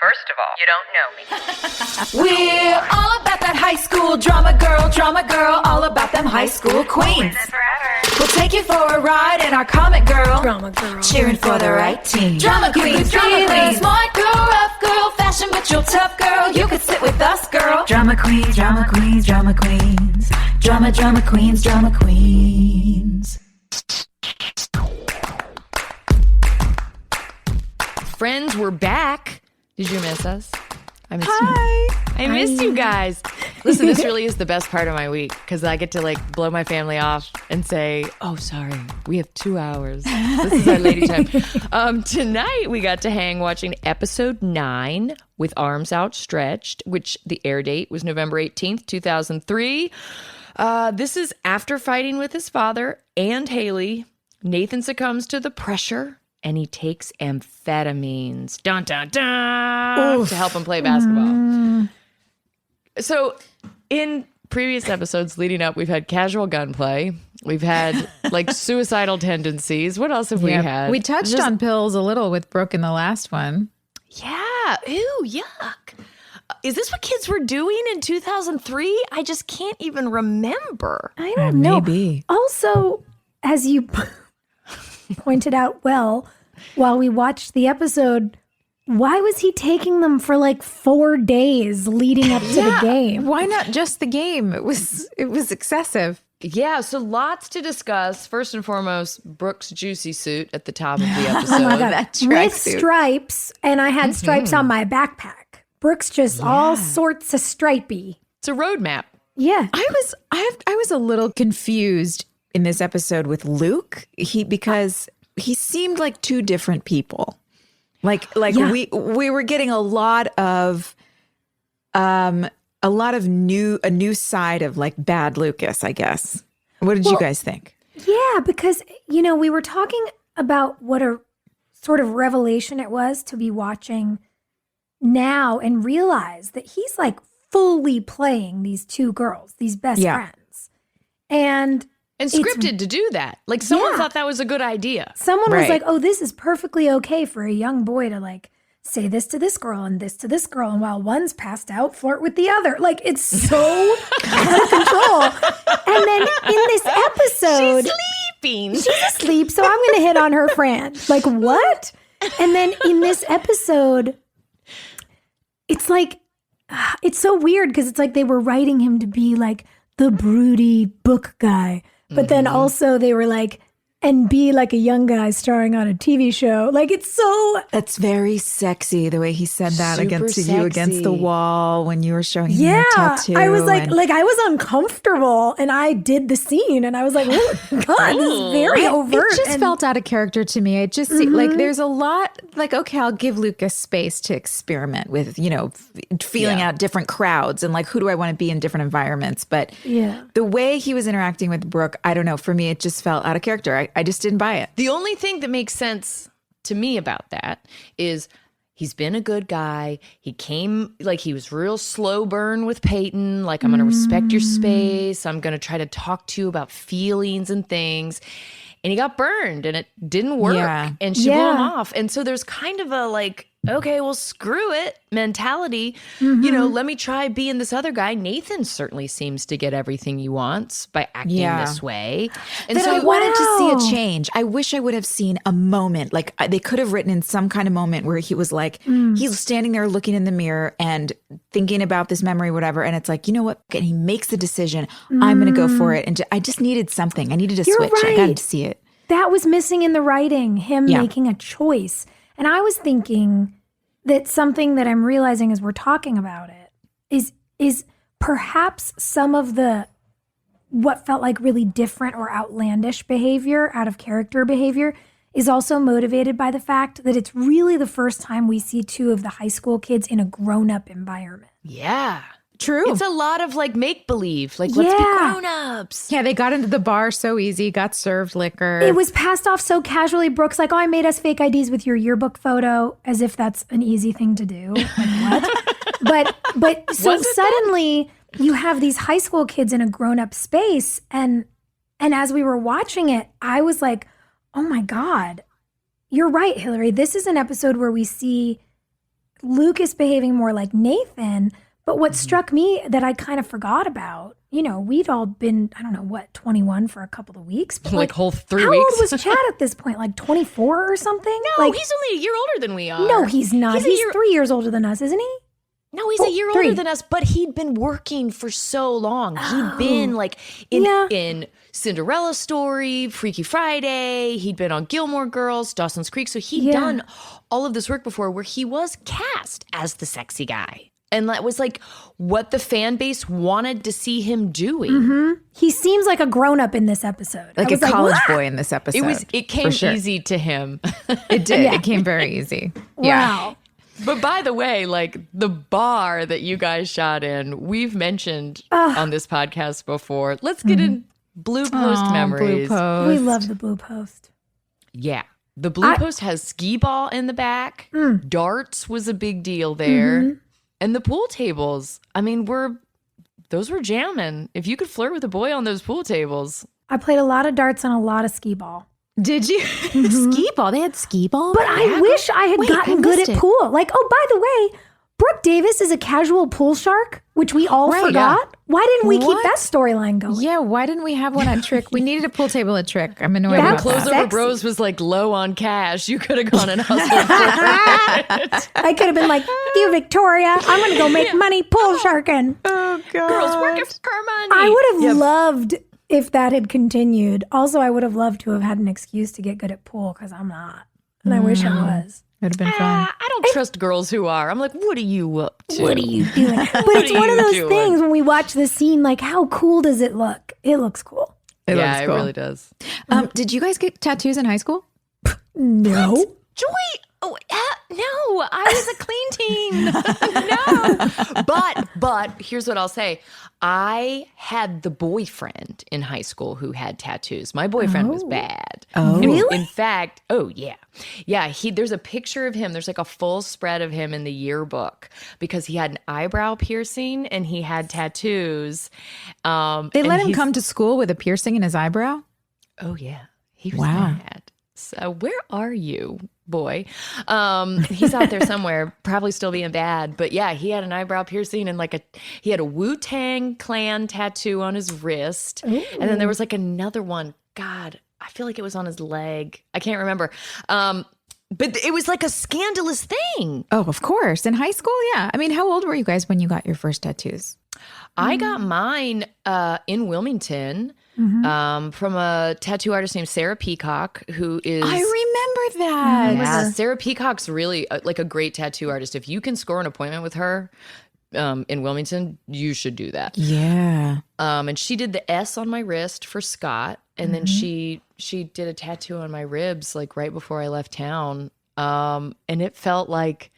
First of all, you don't know me. We're all about that high school drama girl, all about them high school queens. We'll take you for a ride in our comic girl, drama girl, cheering for the right team. Drama queens, smart girl, rough girl, fashion but you're tough girl. You could sit with us, girl. Drama queens, drama queens, drama queens, drama queens, drama queens. Friends, we're back. Did you miss us? I missed Hi. you. I missed you guys. Listen, this really is the best part of my week because I get to like blow my family off and say, oh, sorry, we have 2 hours. This is our lady time. Tonight, we got to hang watching episode 9 with Arms Outstretched, which the air date was November 18th, 2003. This is after fighting with his father and Haley. Nathan succumbs to the pressure and he takes amphetamines, dun, dun, dun, to help him play basketball. So in previous episodes leading up, we've had casual gunplay. We've had like suicidal tendencies. What else have we had? We touched on pills a little with Brooke in the last one. Yeah. Ew, yuck. Is this what kids were doing in 2003? I just can't even remember. I don't know. Maybe. Also, as you pointed out well, while we watched the episode, why was he taking them for like 4 days leading up to the game? Why not just the game? It was excessive. Yeah, so lots to discuss. First and foremost, Brooke's juicy suit at the top of the episode. Oh my God, That with tracksuit. stripes, and I had stripes on my backpack. Brooke's just all sorts of stripey. It's a roadmap. Yeah. I was a little confused in this episode with Luke. Because he seemed like two different people. We were getting a lot of a new side of like bad Lucas, I guess. What did you guys think? Yeah, because, we were talking about what a sort of revelation it was to be watching now and realize that he's like fully playing these two girls, these best friends. And scripted to do that. Like someone thought that was a good idea. Someone was like, oh, this is perfectly okay for a young boy to like say this to this girl and this to this girl. And while one's passed out, flirt with the other. Like it's so out of control. And then in this episode, She's sleeping. She's asleep. So I'm going to hit on her friend. Like what? And then in this episode, it's like, it's so weird because it's like they were writing him to be like the broody book guy. But then also they were like, and be like a young guy starring on a TV show. Like it's so... That's very sexy, the way he said that Super against sexy. you against the wall when you were showing him your tattoo. I was like I was uncomfortable and I did the scene and I was like, oh God, this is very overt. It just felt out of character to me. It just seemed like there's a lot, like, okay, I'll give Lucas space to experiment with, feeling out different crowds and like, who do I want to be in different environments? But the way he was interacting with Brooke, I don't know, for me, it just felt out of character. I just didn't buy it. The only thing that makes sense to me about that is he's been a good guy. He came, like he was real slow burn with Peyton. Like, I'm going to respect your space. I'm going to try to talk to you about feelings and things. And he got burned and it didn't work. Yeah. And she blew him off. And so there's kind of a like, okay, well, screw it mentality. Let me try being this other guy. Nathan certainly seems to get everything he wants by acting this way. And Then so I wanted to see a change. I wish I would have seen a moment. Like they could have written in some kind of moment where he was like, he's standing there looking in the mirror and thinking about this memory, whatever. And it's like, you know what? And he makes the decision. I'm going to go for it. And I just needed something. I needed a switch. Right. I got to see it. That was missing in the writing, him making a choice. And I was thinking that something that I'm realizing as we're talking about it is perhaps some of the what felt like really different or outlandish behavior, out of character behavior, is also motivated by the fact that it's really the first time we see two of the high school kids in a grown-up environment. Yeah. True. It's a lot of like make-believe, like let's be grown-ups. Yeah, they got into the bar so easy, got served liquor. It was passed off so casually. Brooke's like, oh, I made us fake IDs with your yearbook photo, as if that's an easy thing to do. Like, what? But so suddenly you have these high school kids in a grown-up space. And as we were watching it, I was like, oh my God, you're right, Hilarie. This is an episode where we see Luke is behaving more like Nathan. But what struck me that I kind of forgot about, we'd all been, 21 for a couple of weeks. But like whole 3 how weeks. How old was Chad at this point? Like 24 or something? No, he's only a year older than we are. No, he's not. He's 3 years older than us, isn't he? No, he's a year older than us, but he'd been working for so long. He'd been like in Cinderella Story, Freaky Friday. He'd been on Gilmore Girls, Dawson's Creek. So he'd done all of this work before where he was cast as the sexy guy. And that was like what the fan base wanted to see him doing. Mm-hmm. He seems like a grown-up in this episode. Like a college boy in this episode. It came easy to him. It did. It came very easy. Wow. But by the way, like the bar that you guys shot in, we've mentioned on this podcast before. Let's get in Blue Post memories. Blue Post. We love the Blue Post. Yeah. The Blue Post has skee ball in the back. Darts was a big deal there. Mm-hmm. And the pool tables, I mean, those were jamming. If you could flirt with a boy on those pool tables. I played a lot of darts and a lot of skee ball. Did you? Skee ball? They had skee ball? But I wish I had gotten good at pool. Like, oh, by the way, Brooke Davis is a casual pool shark, which we all forgot. Yeah. Why didn't we keep that storyline going? Yeah, why didn't we have one at Trick? We needed a pool table at Trick. I'm annoyed about that. Clothes Over Bros was like low on cash. You could have gone and hustled for it. I could have been like, you, Victoria, I'm going to go make money pool sharking. Oh, God. Girls working for money. I would have loved if that had continued. Also, I would have loved to have had an excuse to get good at pool because I'm not. And I wish I was. It would have been fun. I don't trust girls who are. I'm like, what are you up to? What are you doing? But it's one of those things when we watch the scene, like, how cool does it look? It looks cool. It really does. Did you guys get tattoos in high school? No. What? Joy? Oh, no. I was a clean teen. No. But here's what I'll say. I had the boyfriend in high school who had tattoos. My boyfriend was bad. Oh, really? In fact, yeah. Yeah, there's a picture of him. There's like a full spread of him in the yearbook because he had an eyebrow piercing and he had tattoos. They let him come to school with a piercing in his eyebrow? Oh, yeah. He was mad. So where are you, boy? He's out there somewhere, probably still being bad. But yeah, he had an eyebrow piercing and he had a Wu-Tang Clan tattoo on his wrist. Ooh. And then there was like another one. God, I feel like it was on his leg. I can't remember. But it was like a scandalous thing. Oh, of course. In high school, yeah. I mean, how old were you guys when you got your first tattoos? I got mine in Wilmington. Mm-hmm. From a tattoo artist named Sarah Peacock, who is... I remember that. Yeah, Sarah Peacock's really like a great tattoo artist. If you can score an appointment with her in Wilmington, you should do that. Yeah. And she did the S on my wrist for Scott, and then she did a tattoo on my ribs like right before I left town. And it felt like...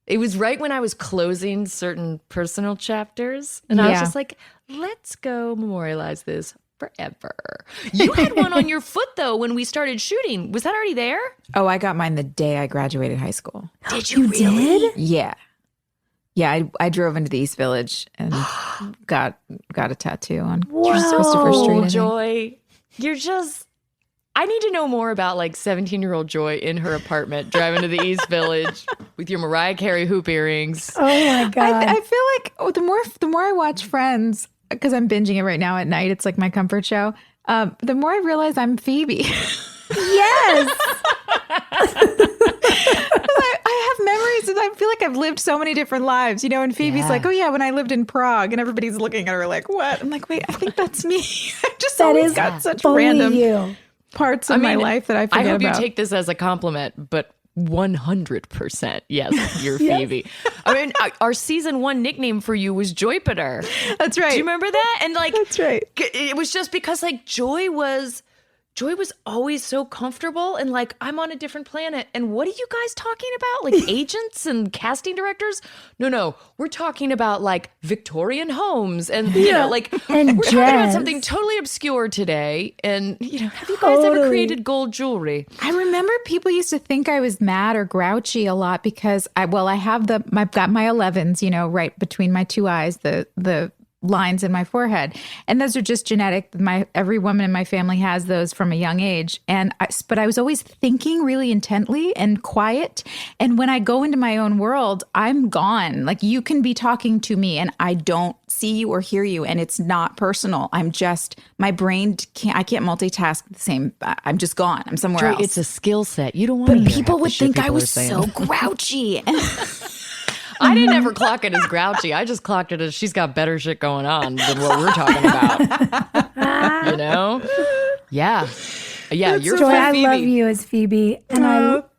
It was right when I was closing certain personal chapters, and I was just like, let's go memorialize this forever. You had one on your foot, though, when we started shooting. Was that already there? Oh, I got mine the day I graduated high school. Did you really? Did? Yeah. Yeah, I drove into the East Village and got a tattoo on Christopher Street. Joy, you're just... I need to know more about like 17-year-old Joy in her apartment driving to the East Village with your Mariah Carey hoop earrings. Oh, my God. I feel like the more I watch Friends, because I'm binging it right now at night. It's like my comfort show. The more I realize I'm Phoebe. Yes. I have memories and I feel like I've lived so many different lives, and Phoebe's like, oh yeah, when I lived in Prague, and everybody's looking at her like, what? I'm like, wait, I think that's me. I just always got such random parts of my life that I forget about. I hope you take this as a compliment, but 100%. Yes, you're Phoebe. I mean, our season 1 nickname for you was Joypiter. That's right. Do you remember that? And like, that's right. It was just because like Joy was always so comfortable and like, I'm on a different planet. And what are you guys talking about? Like agents and casting directors? No. We're talking about like Victorian homes and, like and we're talking about something totally obscure today. And, have you guys ever created gold jewelry? I remember people used to think I was mad or grouchy a lot because I've got my 11s, right between my two eyes, the lines in my forehead. And those are just genetic. Every woman in my family has those from a young age. But I was always thinking really intently and quiet. And when I go into my own world, I'm gone. Like you can be talking to me and I don't see you or hear you. And it's not personal. I'm just, my brain I can't multitask the same. I'm just gone. I'm somewhere else. It's a skill set. You don't want to. But people would think I was so grouchy. I didn't ever clock it as grouchy. I just clocked it as she's got better shit going on than what we're talking about. You know? Yeah. Yeah, you're Joy, fun, Phoebe. I love you as Phoebe. And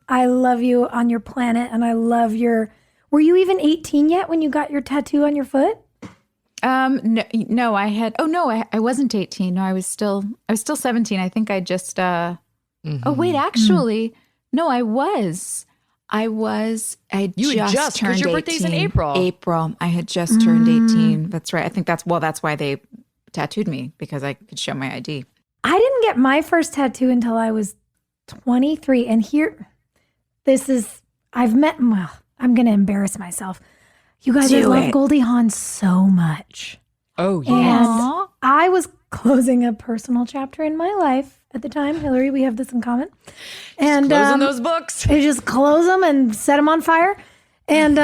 I love you on your planet. And I love were you even 18 yet when you got your tattoo on your foot? No, I wasn't 18. No, I was still 17. I think I just, oh wait, actually, no, I was. I had just turned 18. Because your birthday's in April. April. I had just turned 18. That's right. I think that's why they tattooed me, because I could show my ID. I didn't get my first tattoo until I was 23. And I'm going to embarrass myself. You guys, I love Goldie Hawn so much. Oh, yes. And I was closing a personal chapter in my life at the time. Hilarie, we have this in common. And closing those books. I just close them and set them on fire. And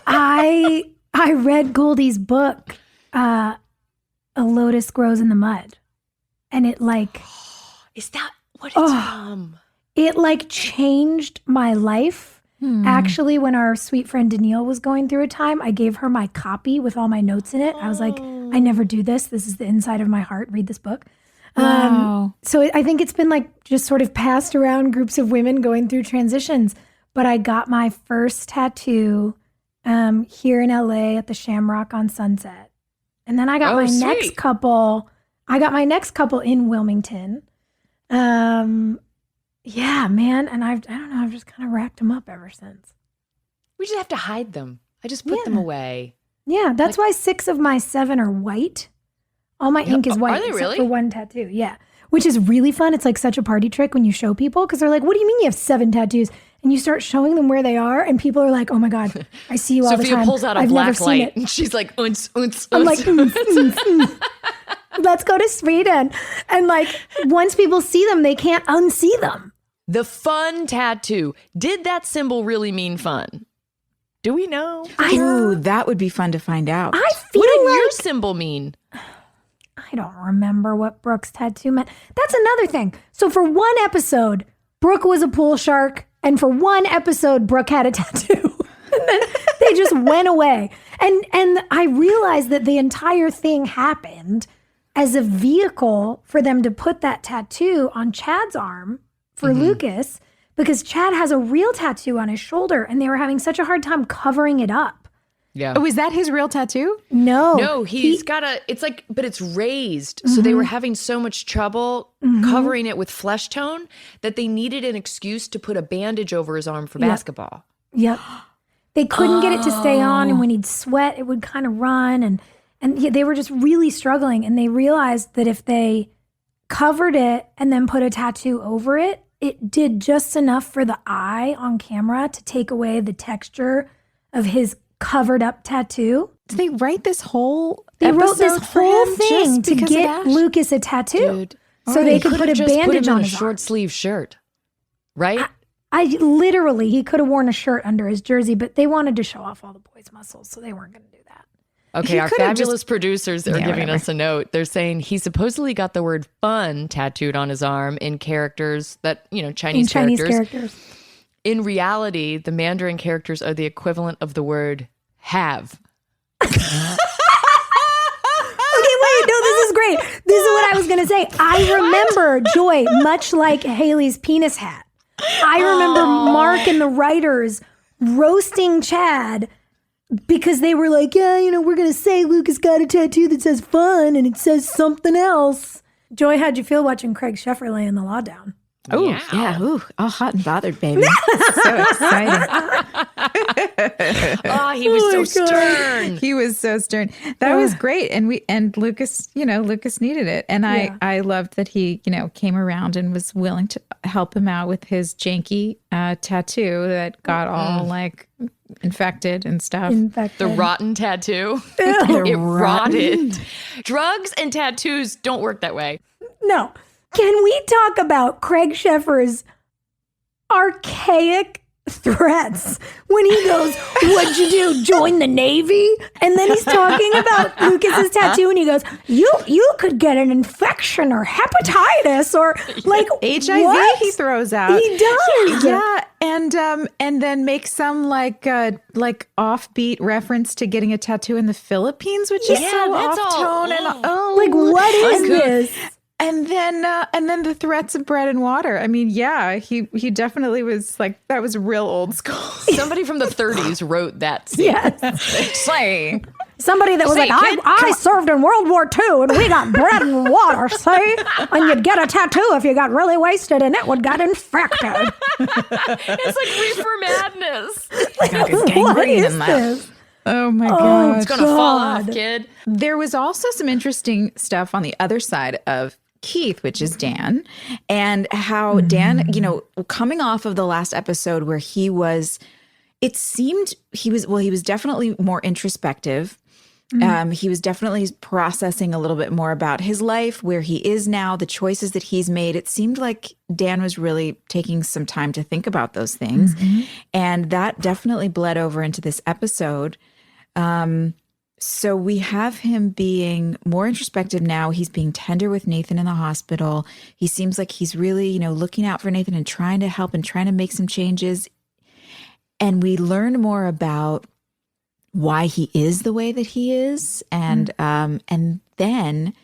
I read Goldie's book, A Lotus Grows in the Mud. And it Is that what it's from? It changed my life. Actually, when our sweet friend Danielle was going through a time, I gave her my copy with all my notes in it. I was like, I never do this. This is the inside of my heart. Read this book. Wow. So I think it's been just sort of passed around groups of women going through transitions. But I got my first tattoo here in LA at the Shamrock on Sunset. And then I got next couple. I got my next couple in Wilmington. Yeah, man. And I don't know, I've just kind of racked them up ever since. We just have to hide them. I just put them away. Yeah, that's why 6 of my 7 are white. All my ink is white. Are they really? Except for one tattoo. Yeah. Which is really fun. It's such a party trick when you show people, because they're like, what do you mean you have 7 tattoos? And you start showing them where they are, and people are like, oh my God, I see you all the time. Sophia pulls out a black light, and she's like, unz, unz, unz. I'm like, let's go to Sweden. And once people see them, they can't unsee them. The fun tattoo. Did that symbol really mean fun? Do we know? Ooh, that would be fun to find out. I feel What did your symbol mean? I don't remember what Brooke's tattoo meant. That's another thing. So for one episode, Brooke was a pool shark. And for one episode, Brooke had a tattoo. And then they just went away. And I realized that the entire thing happened as a vehicle for them to put that tattoo on Chad's arm for Lucas, because Chad has a real tattoo on his shoulder and they were having such a hard time covering it up. Yeah. Oh, is that his real tattoo? No, he's got but it's raised. So they were having so much trouble covering it with flesh tone that they needed an excuse to put a bandage over his arm for basketball. Yep. They couldn't get it to stay on. And when he'd sweat, it would kind of run. And they were just really struggling. And they realized that if they covered it and then put a tattoo over it, it did just enough for the eye on camera to take away the texture of his covered up tattoo. Did they write this whole They wrote this episode for whole him thing just to because of get that? Lucas a tattoo. Dude. So they could put a just bandage put him on in a his short arm. sleeve shirt. Right? I literally, he could have worn a shirt under his jersey, but they wanted to show off all the boys' muscles, so they weren't going to do that. Okay, He our could've fabulous producers are giving whatever. us a note. They're saying he supposedly got the word fun tattooed on his arm in characters that, Chinese characters. In reality, the Mandarin characters are the equivalent of the word have. Okay, wait, no, this is great. This is what I was going to say. I remember, Joy, much like Haley's penis hat. I remember Mark and the writers roasting Chad because they were like, yeah, we're going to say Lucas got a tattoo that says fun and it says something else. Joy, how'd you feel watching Craig Sheffer laying the law down? Oh, yeah. Ooh, all hot and bothered, baby. So exciting. Oh, he was so stern. He was so stern. That was great. And Lucas, Lucas needed it. And I loved that he, came around and was willing to help him out with his janky tattoo that got all like infected and stuff. The rotten tattoo. It rotted. Drugs and tattoos don't work that way. No. Can we talk about Craig Sheffer's archaic threats when he goes, "What'd you do? Join the Navy?" And then he's talking about Lucas's tattoo, and he goes, "You could get an infection or hepatitis or like HIV." What? He throws out. He does. Yeah, and then makes some like offbeat reference to getting a tattoo in the Philippines, which is so that's off tone Like, what is this? And then the threats of bread and water. I mean, yeah, he definitely was like, that was real old school. Somebody from the 30s wrote that scene. Yes. Say. Somebody that was Say, like, kid, I served in World War II and we got bread and water, see? And you'd get a tattoo if you got really wasted and it would get infected. It's like reefer madness. What is this? Oh my God. It's going to fall off, kid. There was also some interesting stuff on the other side of Keith, which is Dan, and how Dan, coming off of the last episode where he was definitely more introspective. He was definitely processing a little bit more about his life, where he is now, the choices that he's made. It seemed like Dan was really taking some time to think about those things. And that definitely bled over into this episode. So we have him being more introspective now. He's being tender with Nathan in the hospital. He seems like he's really, looking out for Nathan and trying to help and trying to make some changes. And we learn more about why he is the way that he is. And then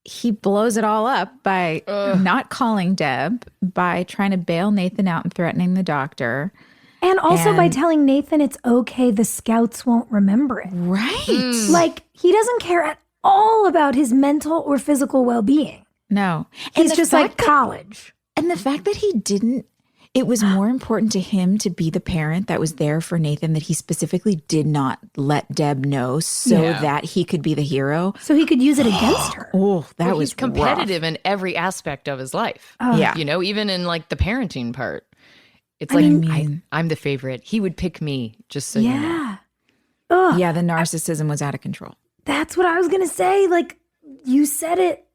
he blows it all up by not calling Deb, by trying to bail Nathan out and threatening the doctor. And also by telling Nathan it's okay, the scouts won't remember it. Right. Like, he doesn't care at all about his mental or physical well-being. No. He's just like college. And the fact that it was more important to him to be the parent that was there for Nathan, that he specifically did not let Deb know so that he could be the hero. So he could use it against her. Oh, that was he's competitive in every aspect of his life. Yeah. Even in like the parenting part. It's I'm the favorite. He would pick me, just so you know. Yeah, the narcissism was out of control. That's what I was going to say. Like, you said it,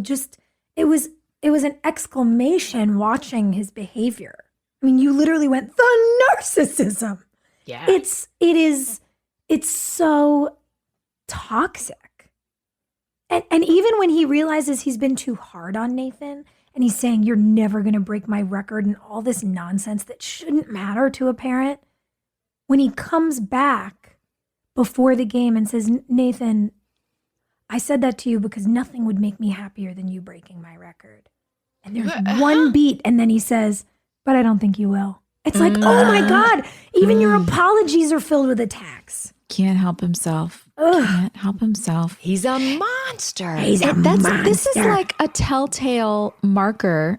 just, it was an exclamation watching his behavior. I mean, you literally went, the narcissism. Yeah. It's so toxic. And even when he realizes he's been too hard on Nathan, and he's saying, you're never going to break my record and all this nonsense that shouldn't matter to a parent. When he comes back before the game and says, Nathan, I said that to you because nothing would make me happier than you breaking my record. And there's one beat. And then he says, but I don't think you will. It's like, oh my God, even your apologies are filled with attacks. Can't help himself. Can't help himself. He's a monster. He's a monster. This is like a telltale marker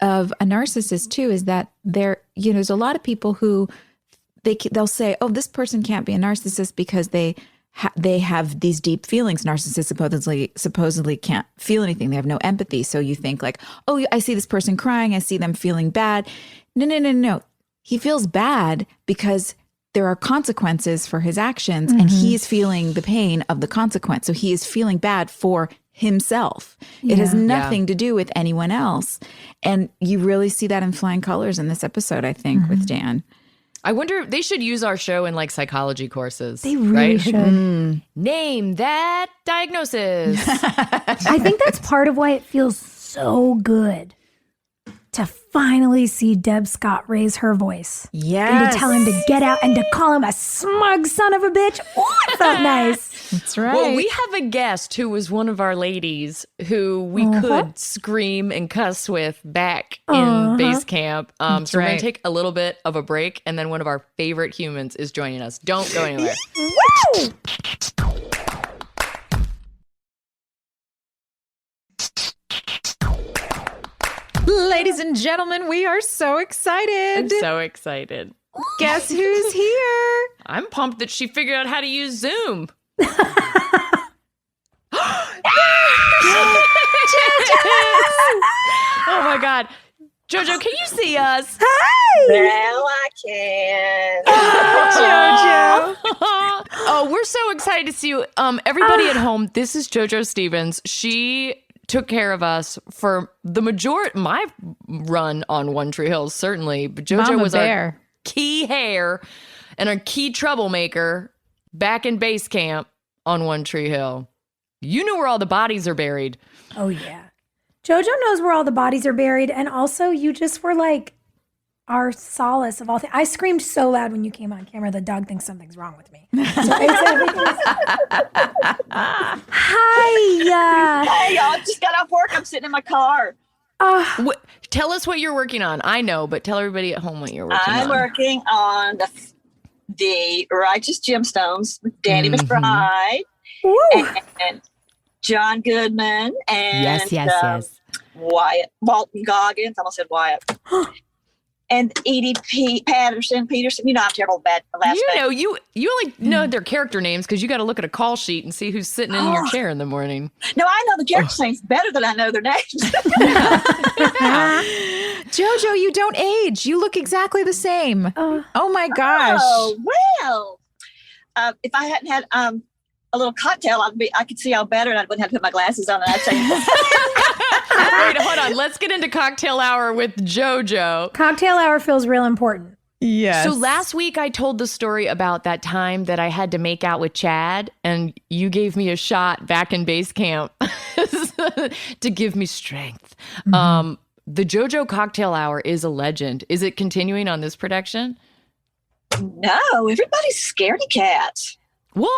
of a narcissist too, is that there's a lot of people who they'll say, oh, this person can't be a narcissist because they have these deep feelings. Narcissists supposedly can't feel anything. They have no empathy. So you think like, oh, I see this person crying. I see them feeling bad. No. He feels bad because there are consequences for his actions, and he is feeling the pain of the consequence. So he is feeling bad for himself. It has nothing to do with anyone else. And you really see that in flying colors in this episode, I think, with Dan. I wonder, they should use our show in like psychology courses. They really right? should. Name that diagnosis. I think that's part of why it feels so good to finally see Deb Scott raise her voice. Yes. And to tell him to get out and to call him a smug son of a bitch. Oh, it felt nice. That's right. Well, we have a guest who was one of our ladies who we could scream and cuss with back in base camp. So we're going to take a little bit of a break, and then one of our favorite humans is joining us. Don't go anywhere. Woo! Ladies and gentlemen, we are so excited. I'm so excited. Guess who's here? I'm pumped that she figured out how to use Zoom. Oh my God. JoJo, can you see us? Well, I can. JoJo. Oh, we're so excited to see you. Everybody at home, this is JoJo Stephens. She took care of us for the majority, my run on One Tree Hill, certainly. But JoJo Mama was Bear. our key hair and our key troublemaker back in base camp on One Tree Hill. You knew where all the bodies are buried. Oh, yeah. JoJo knows where all the bodies are buried. And also, you just were like our solace of all things. I screamed so loud when you came on camera that Doug thinks something's wrong with me. So Hi. Hey, y'all, I just got off work. I'm sitting in my car. Tell us what you're working on. I know, but tell everybody at home what you're working on. I'm working on the Righteous Gemstones with Danny McBride and John Goodman and yes. Wyatt, Walton Goggins. I almost said Wyatt. And Edie Peterson. You know I'm terrible at bad last name. You only know their character names because you got to look at a call sheet and see who's sitting in your chair in the morning. No, I know the character names better than I know their names. JoJo, you don't age. You look exactly the same. Oh my gosh. Oh, well. If I hadn't had a little cocktail, I could see y'all better and I wouldn't have to put my glasses on and I'd say, Wait, hold on. Let's get into cocktail hour with JoJo. Cocktail hour feels real important. Yes. So last week I told the story about that time that I had to make out with Chad and you gave me a shot back in base camp to give me strength. The JoJo cocktail hour is a legend. Is it continuing on this production? no, everybody's scaredy cat. Well,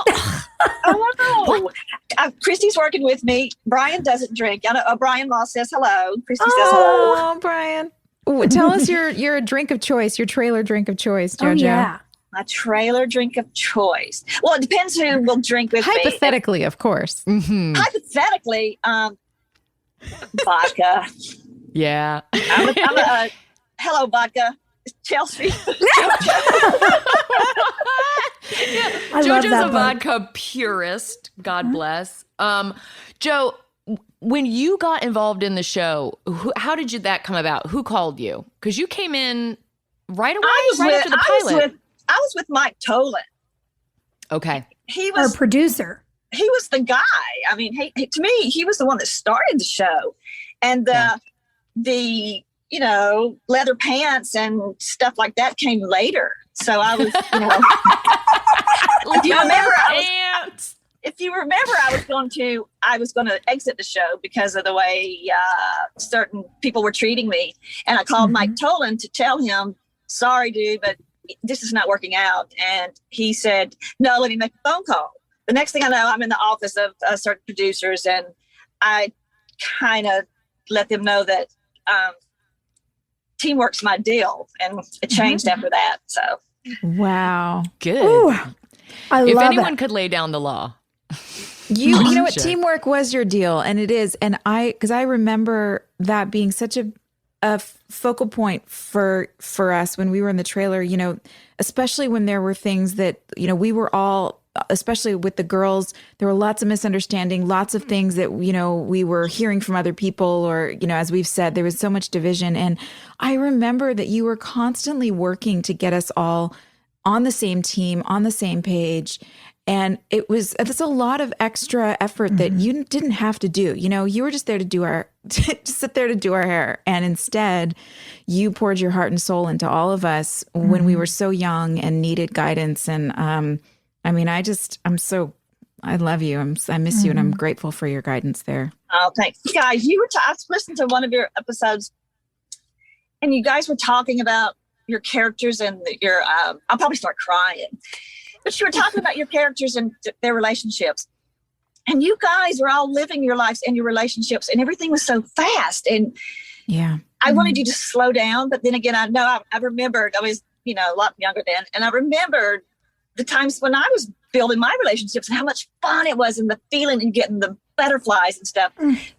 Oh, no. Christy's working with me. Brian doesn't drink. I know, Brian Moss says hello. Christy says hello. Oh, Brian. Ooh, tell us your drink of choice, your trailer drink of choice, JoJo. Oh, yeah. My trailer drink of choice. Well, it depends who will drink with me. Hypothetically, of course. Hypothetically, vodka. yeah. I'm a hello, vodka. Chelsea. I love JoJo's that a book. vodka purist. God bless. Joe, when you got involved in the show, how did that come about? Who called you? Because you came in right away, after the pilot. I was with Mike Tolan. Okay. He Our was producer. he was the guy. I mean, to me, he was the one that started the show, and the leather pants and stuff like that came later. So I was, if you remember, I was going to exit the show because of the way certain people were treating me, and I called Mike Tolan to tell him, "Sorry, dude, but this is not working out." And he said, "No, let me make a phone call." The next thing I know, I'm in the office of certain producers, and I kind of let them know that teamwork's my deal, and it changed after that. So, Wow. Good. Ooh, I If love anyone it. could lay down the law. You know what? Sure. Teamwork was your deal, and it is. And because I remember that being such a focal point for us when we were in the trailer, especially when there were things that, we were all, especially with the girls, there were lots of misunderstanding, lots of things that, we were hearing from other people, or, as we've said, there was so much division. And I remember that you were constantly working to get us all on the same team, on the same page. And that's a lot of extra effort that you didn't have to do. You were just there to sit there to do our hair. And instead, you poured your heart and soul into all of us when we were so young and needed guidance. And I love you. I miss you, and I'm grateful for your guidance there. oh, thanks, guys. I listened to one of your episodes, and you guys were talking about your characters and your. I'll probably start crying. But you were talking about your characters and their relationships. And you guys were all living your lives and your relationships, and everything was so fast. And I wanted you to slow down. But then again, I remembered, I was, a lot younger then. And I remembered the times when I was building my relationships and how much fun it was, and the feeling and getting the butterflies and stuff.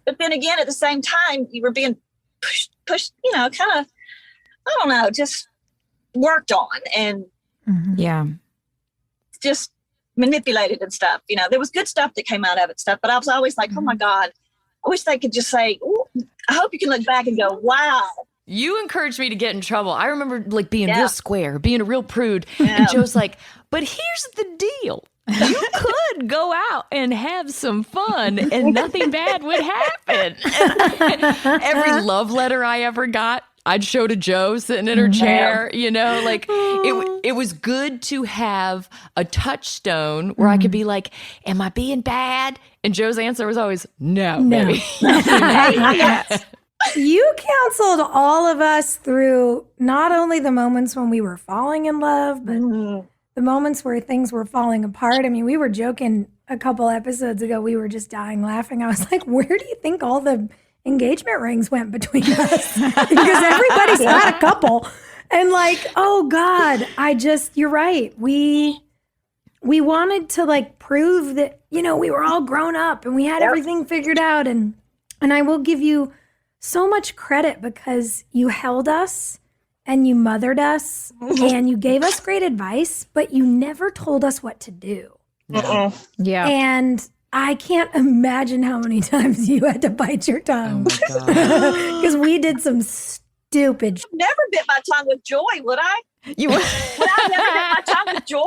But then again, at the same time, you were being pushed pushed, kind of, I don't know, just worked on and just manipulated and stuff. There was good stuff that came out of it stuff, but I was always like, oh my God, I wish they could just say, ooh, I hope you can look back and go, wow. You encouraged me to get in trouble. I remember like being real square, being a real prude. Yeah. And Joe's like, but here's the deal. You could go out and have some fun and nothing bad would happen. Every love letter I ever got, I'd show to Joe sitting in her chair, like it was good to have a touchstone where I could be like, am I being bad? And Joe's answer was always, no. Baby. Yes. You counseled all of us through not only the moments when we were falling in love, but the moments where things were falling apart. I mean, we were joking a couple episodes ago. We were just dying laughing. I was like, where do you think all the engagement rings went between us? Because everybody's had a couple. And like, oh God, you're right. We wanted to like prove that, we were all grown up and we had everything figured out. And I will give you so much credit because you held us and you mothered us and you gave us great advice, but you never told us what to do. Yeah. And I can't imagine how many times you had to bite your tongue. Because we did some stupid I've never bit my tongue with Joy, would I? You would. Would I never bit my tongue with Joy?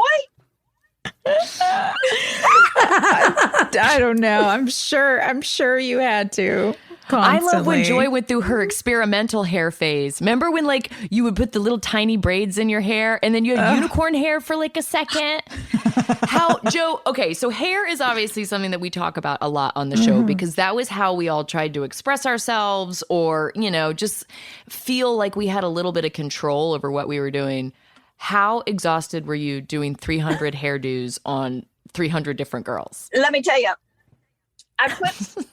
I don't know. I'm sure you had to. Constantly. I love when Joy went through her experimental hair phase. Remember when like you would put the little tiny braids in your hair and then you had unicorn hair for like a second? Joe, okay, so hair is obviously something that we talk about a lot on the show because that was how we all tried to express ourselves or, just feel like we had a little bit of control over what we were doing. How exhausted were you doing 300 hairdos on 300 different girls? Let me tell you.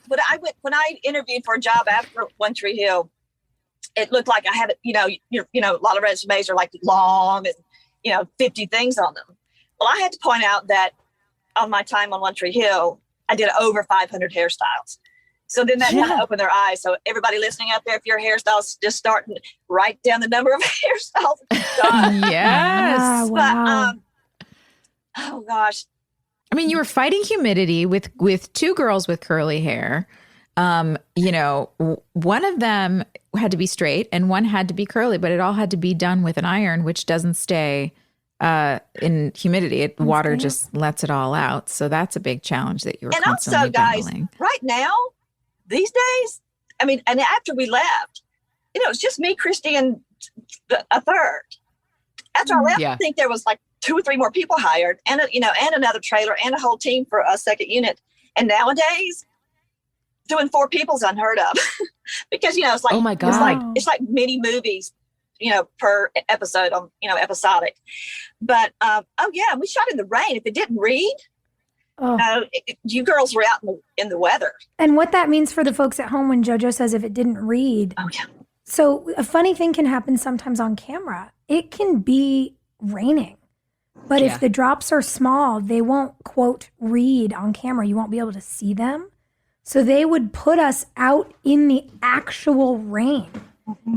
When I interviewed for a job after One Tree Hill, it looked like I had, a lot of resumes are like long and, 50 things on them. Well, I had to point out that on my time on One Tree Hill, I did over 500 hairstyles. So then that kind of opened their eyes. So everybody listening out there, if you're a hairstylist, just starting to write down the number of hairstyles. Yes. Wow. But, oh gosh. I mean, you were fighting humidity with two girls with curly hair. One of them had to be straight and one had to be curly, but it all had to be done with an iron, which doesn't stay in humidity. Water just lets it all out. So that's a big challenge that you were constantly battling. Guys, right now, these days, and after we left, it's just me, Christy, and a third. After I left, I think there was like 2 or 3 more people hired and another trailer and a whole team for a second unit. And nowadays doing 4 people is unheard of because, it's like, oh my God. It's like mini movies, per episode on, episodic. But, we shot in the rain. If it didn't read, you girls were out in the weather. And what that means for the folks at home when JoJo says if it didn't read. Oh yeah. So a funny thing can happen sometimes on camera. It can be raining. But if the drops are small, they won't, quote, read on camera. You won't be able to see them. So they would put us out in the actual rain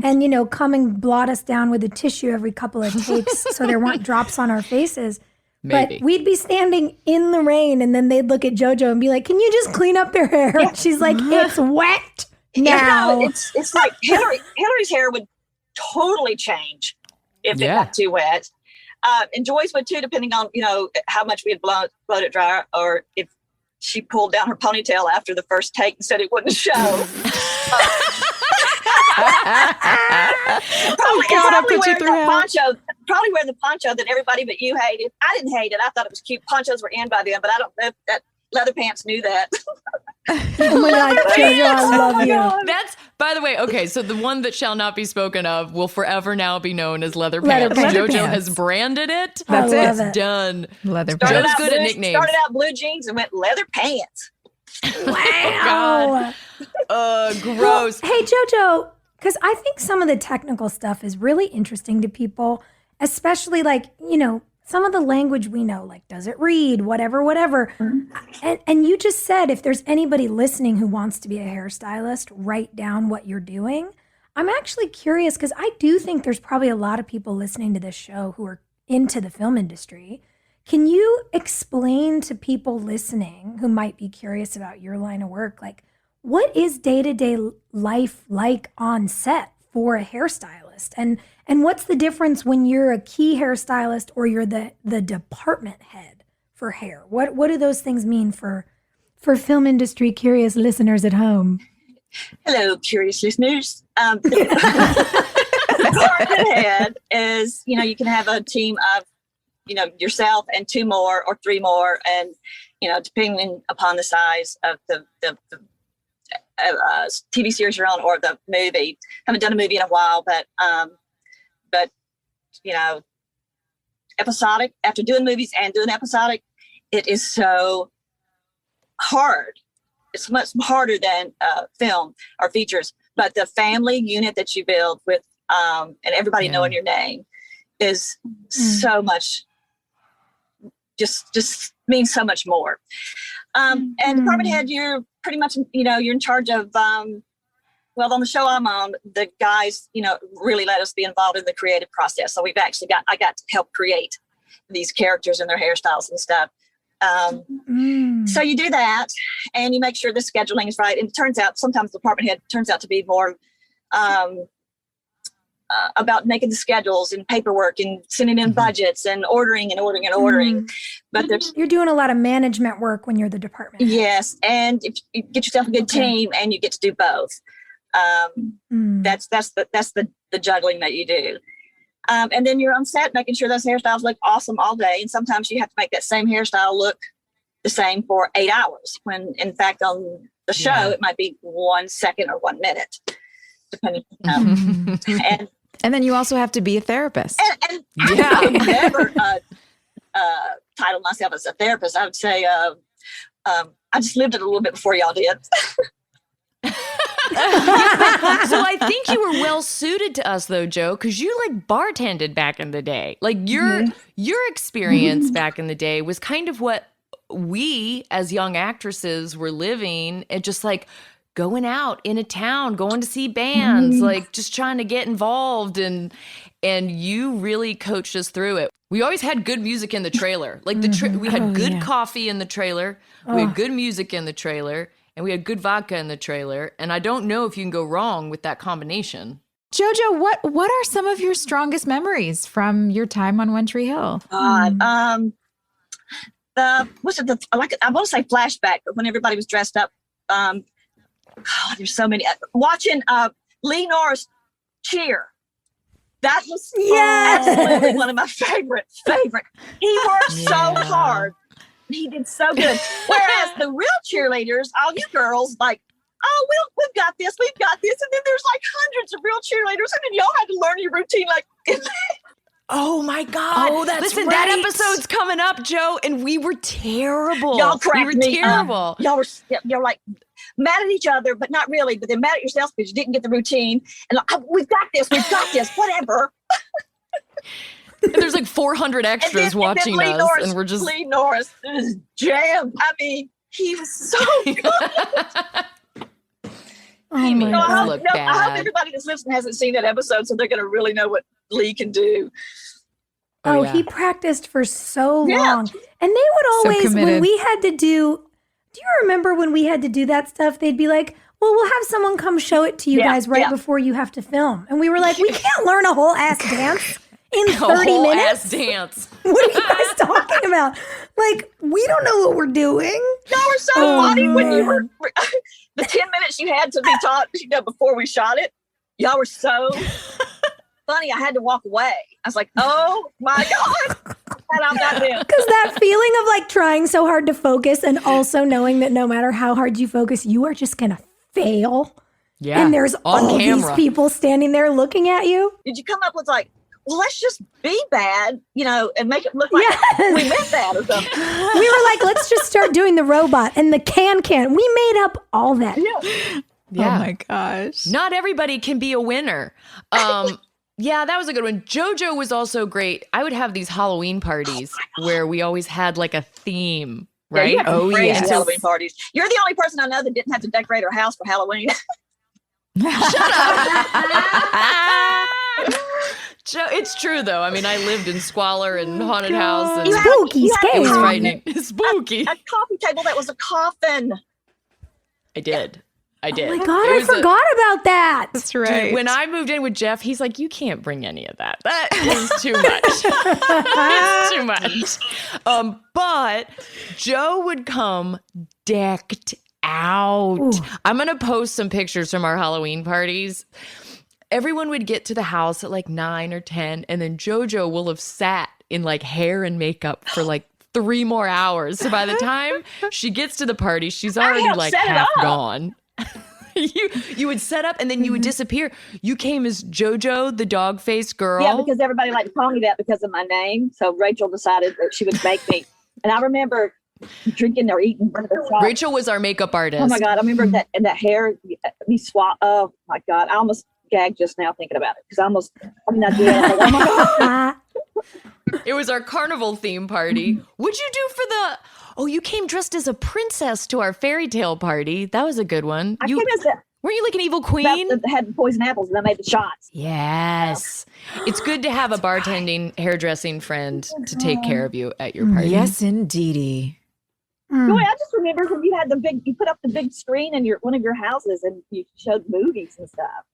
and, come and blot us down with a tissue every couple of takes so there weren't drops on our faces. Maybe. But we'd be standing in the rain and then they'd look at JoJo and be like, can you just clean up your hair? Yeah. She's like, it's wet now. It's like Hilarie's hair would totally change if it got too wet. And Joy's would too, depending on, how much we had blown it dry or if she pulled down her ponytail after the first take and said it wouldn't show. Probably wearing the poncho that everybody but you hated. I didn't hate it. I thought it was cute. Ponchos were in by then, but I don't know if that leather pants knew that. Oh my God, JoJo, I love you. That's, by the way, okay, so the one that shall not be spoken of will forever now be known as leather pants. JoJo has branded it. That's it. It's done. Leather pants. Joe's good at nicknames. Started out blue jeans and went leather pants. Wow. Gross. Well, hey, JoJo, because I think some of the technical stuff is really interesting to people, especially like, some of the language we know, like, does it read, whatever. And you just said, if there's anybody listening who wants to be a hairstylist, write down what you're doing. I'm actually curious because I do think there's probably a lot of people listening to this show who are into the film industry. Can you explain to people listening who might be curious about your line of work, like what is day-to-day life like on set for a hairstylist? And what's the difference when you're a key hairstylist or you're the department head for hair? What do those things mean for film industry curious listeners at home? Hello, curious listeners. The department head is, you can have a team of, yourself and 2 more or 3 more, and depending upon the size of the TV series you're on or the movie. Haven't done a movie in a while, but episodic. After doing movies and doing episodic, it is so hard. It's much harder than film or features. But the family unit that you build with and everybody knowing your name is so much. Just means so much more. And department head, you're pretty much, you're in charge of, on the show I'm on, the guys, really let us be involved in the creative process. So I got to help create these characters and their hairstyles and stuff. So you do that and you make sure the scheduling is right. And it turns out sometimes the department head turns out to be more, about making the schedules and paperwork and sending in budgets and ordering. But you're doing a lot of management work when you're the department head. Yes, and if you get yourself a good team and you get to do both. That's the juggling that you do. And then you're on set making sure those hairstyles look awesome all day. And sometimes you have to make that same hairstyle look the same for 8 hours, when in fact on the show it might be 1 second or 1 minute, depending. And then you also have to be a therapist. And I would never title myself as a therapist. I would say I just lived it a little bit before y'all did. So I think you were well suited to us though, Jo, because you bartended back in the day. Your experience back in the day was kind of what we as young actresses were living, and just going out in a town, going to see bands, just trying to get involved, and you really coached us through it. We always had good music in the trailer. We had good coffee in the trailer. We had good music in the trailer, and we had good vodka in the trailer. And I don't know if you can go wrong with that combination. JoJo, what are some of your strongest memories from your time on One Tree Hill? I want to say flashback, but when everybody was dressed up. There's so many. Watching Lee Norris cheer. That was absolutely one of my favorite. He worked so hard. He did so good. Whereas the real cheerleaders, all you girls, we've got this. And then there's hundreds of real cheerleaders, and then y'all had to learn your routine Oh my God. Oh, that's Listen, right. that episode's coming up, Jo, and we were terrible. Y'all cracked me. Terrible. Y'all were mad at each other, but not really. But then mad at yourselves because you didn't get the routine. And we've got this, whatever. And there's 400 extras watching Lee us, Norris, and we're just Lee Norris is jammed. I mean, he was so good. He made us look bad. I hope everybody that's listening hasn't seen that episode, so they're going to really know what Lee can do. Oh, he practiced for so long. And they would always, when we had to do you remember when we had to do that stuff? They'd be like, well, we'll have someone come show it to you guys right before you have to film. And we were like, we can't learn a whole ass dance in 30 minutes. Ass dance. What are you guys talking about? We don't know what we're doing. Y'all were so funny when you were, the 10 minutes you had to be taught, before we shot it. Y'all were so funny. I had to walk away. I was like, oh my God. And I'm not there. Because that feeling of trying so hard to focus and also knowing that no matter how hard you focus, you are just going to fail. Yeah. And there's all these people standing there looking at you. Did you come up with let's just be bad, and make it look like we meant that or something? We were like, let's just start doing the robot and the can. We made up all that. Yeah. Oh my gosh. Not everybody can be a winner. Yeah, that was a good one. JoJo was also great. I would have these Halloween parties where we always had a theme, right? Yeah, Halloween parties. You're the only person I know that didn't have to decorate her house for Halloween. It's true, though. I mean, I lived in squalor and haunted house. And Spooky, scary. it was frightening. Spooky. A coffee table that was a coffin. I did. Oh my God, I forgot about that. That's right. Dude, when I moved in with Jeff, he's like, you can't bring any of that. That is too much. It's too much. But Joe would come decked out. Ooh. I'm going to post some pictures from our Halloween parties. Everyone would get to the house at like 9 or 10, and then JoJo will have sat in like hair and makeup for like 3 more hours. So by the time she gets to the party, she's already like half gone. You would set up and then you would disappear. You came as JoJo, the dog-faced girl. Yeah, because everybody liked to call me that because of my name. So Rachel decided that she would make me. And I remember drinking or eating one of the shots. Rachel was our makeup artist. Oh my God, I remember that, and that hair, me swap. Oh my God, I almost gagged just now thinking about it because I did. I was like, oh my God. It was our carnival theme party. What'd you do for the? Oh, you came dressed as a princess to our fairy tale party. That was a good one. I came as weren't you like an evil queen? That had poison apples and I made the shots. Yes. It's good to have a bartending, hairdressing friend to take care of you at your party. Yes, indeedy. Joy, I just remember when you put up the big screen in one of your houses and you showed movies and stuff.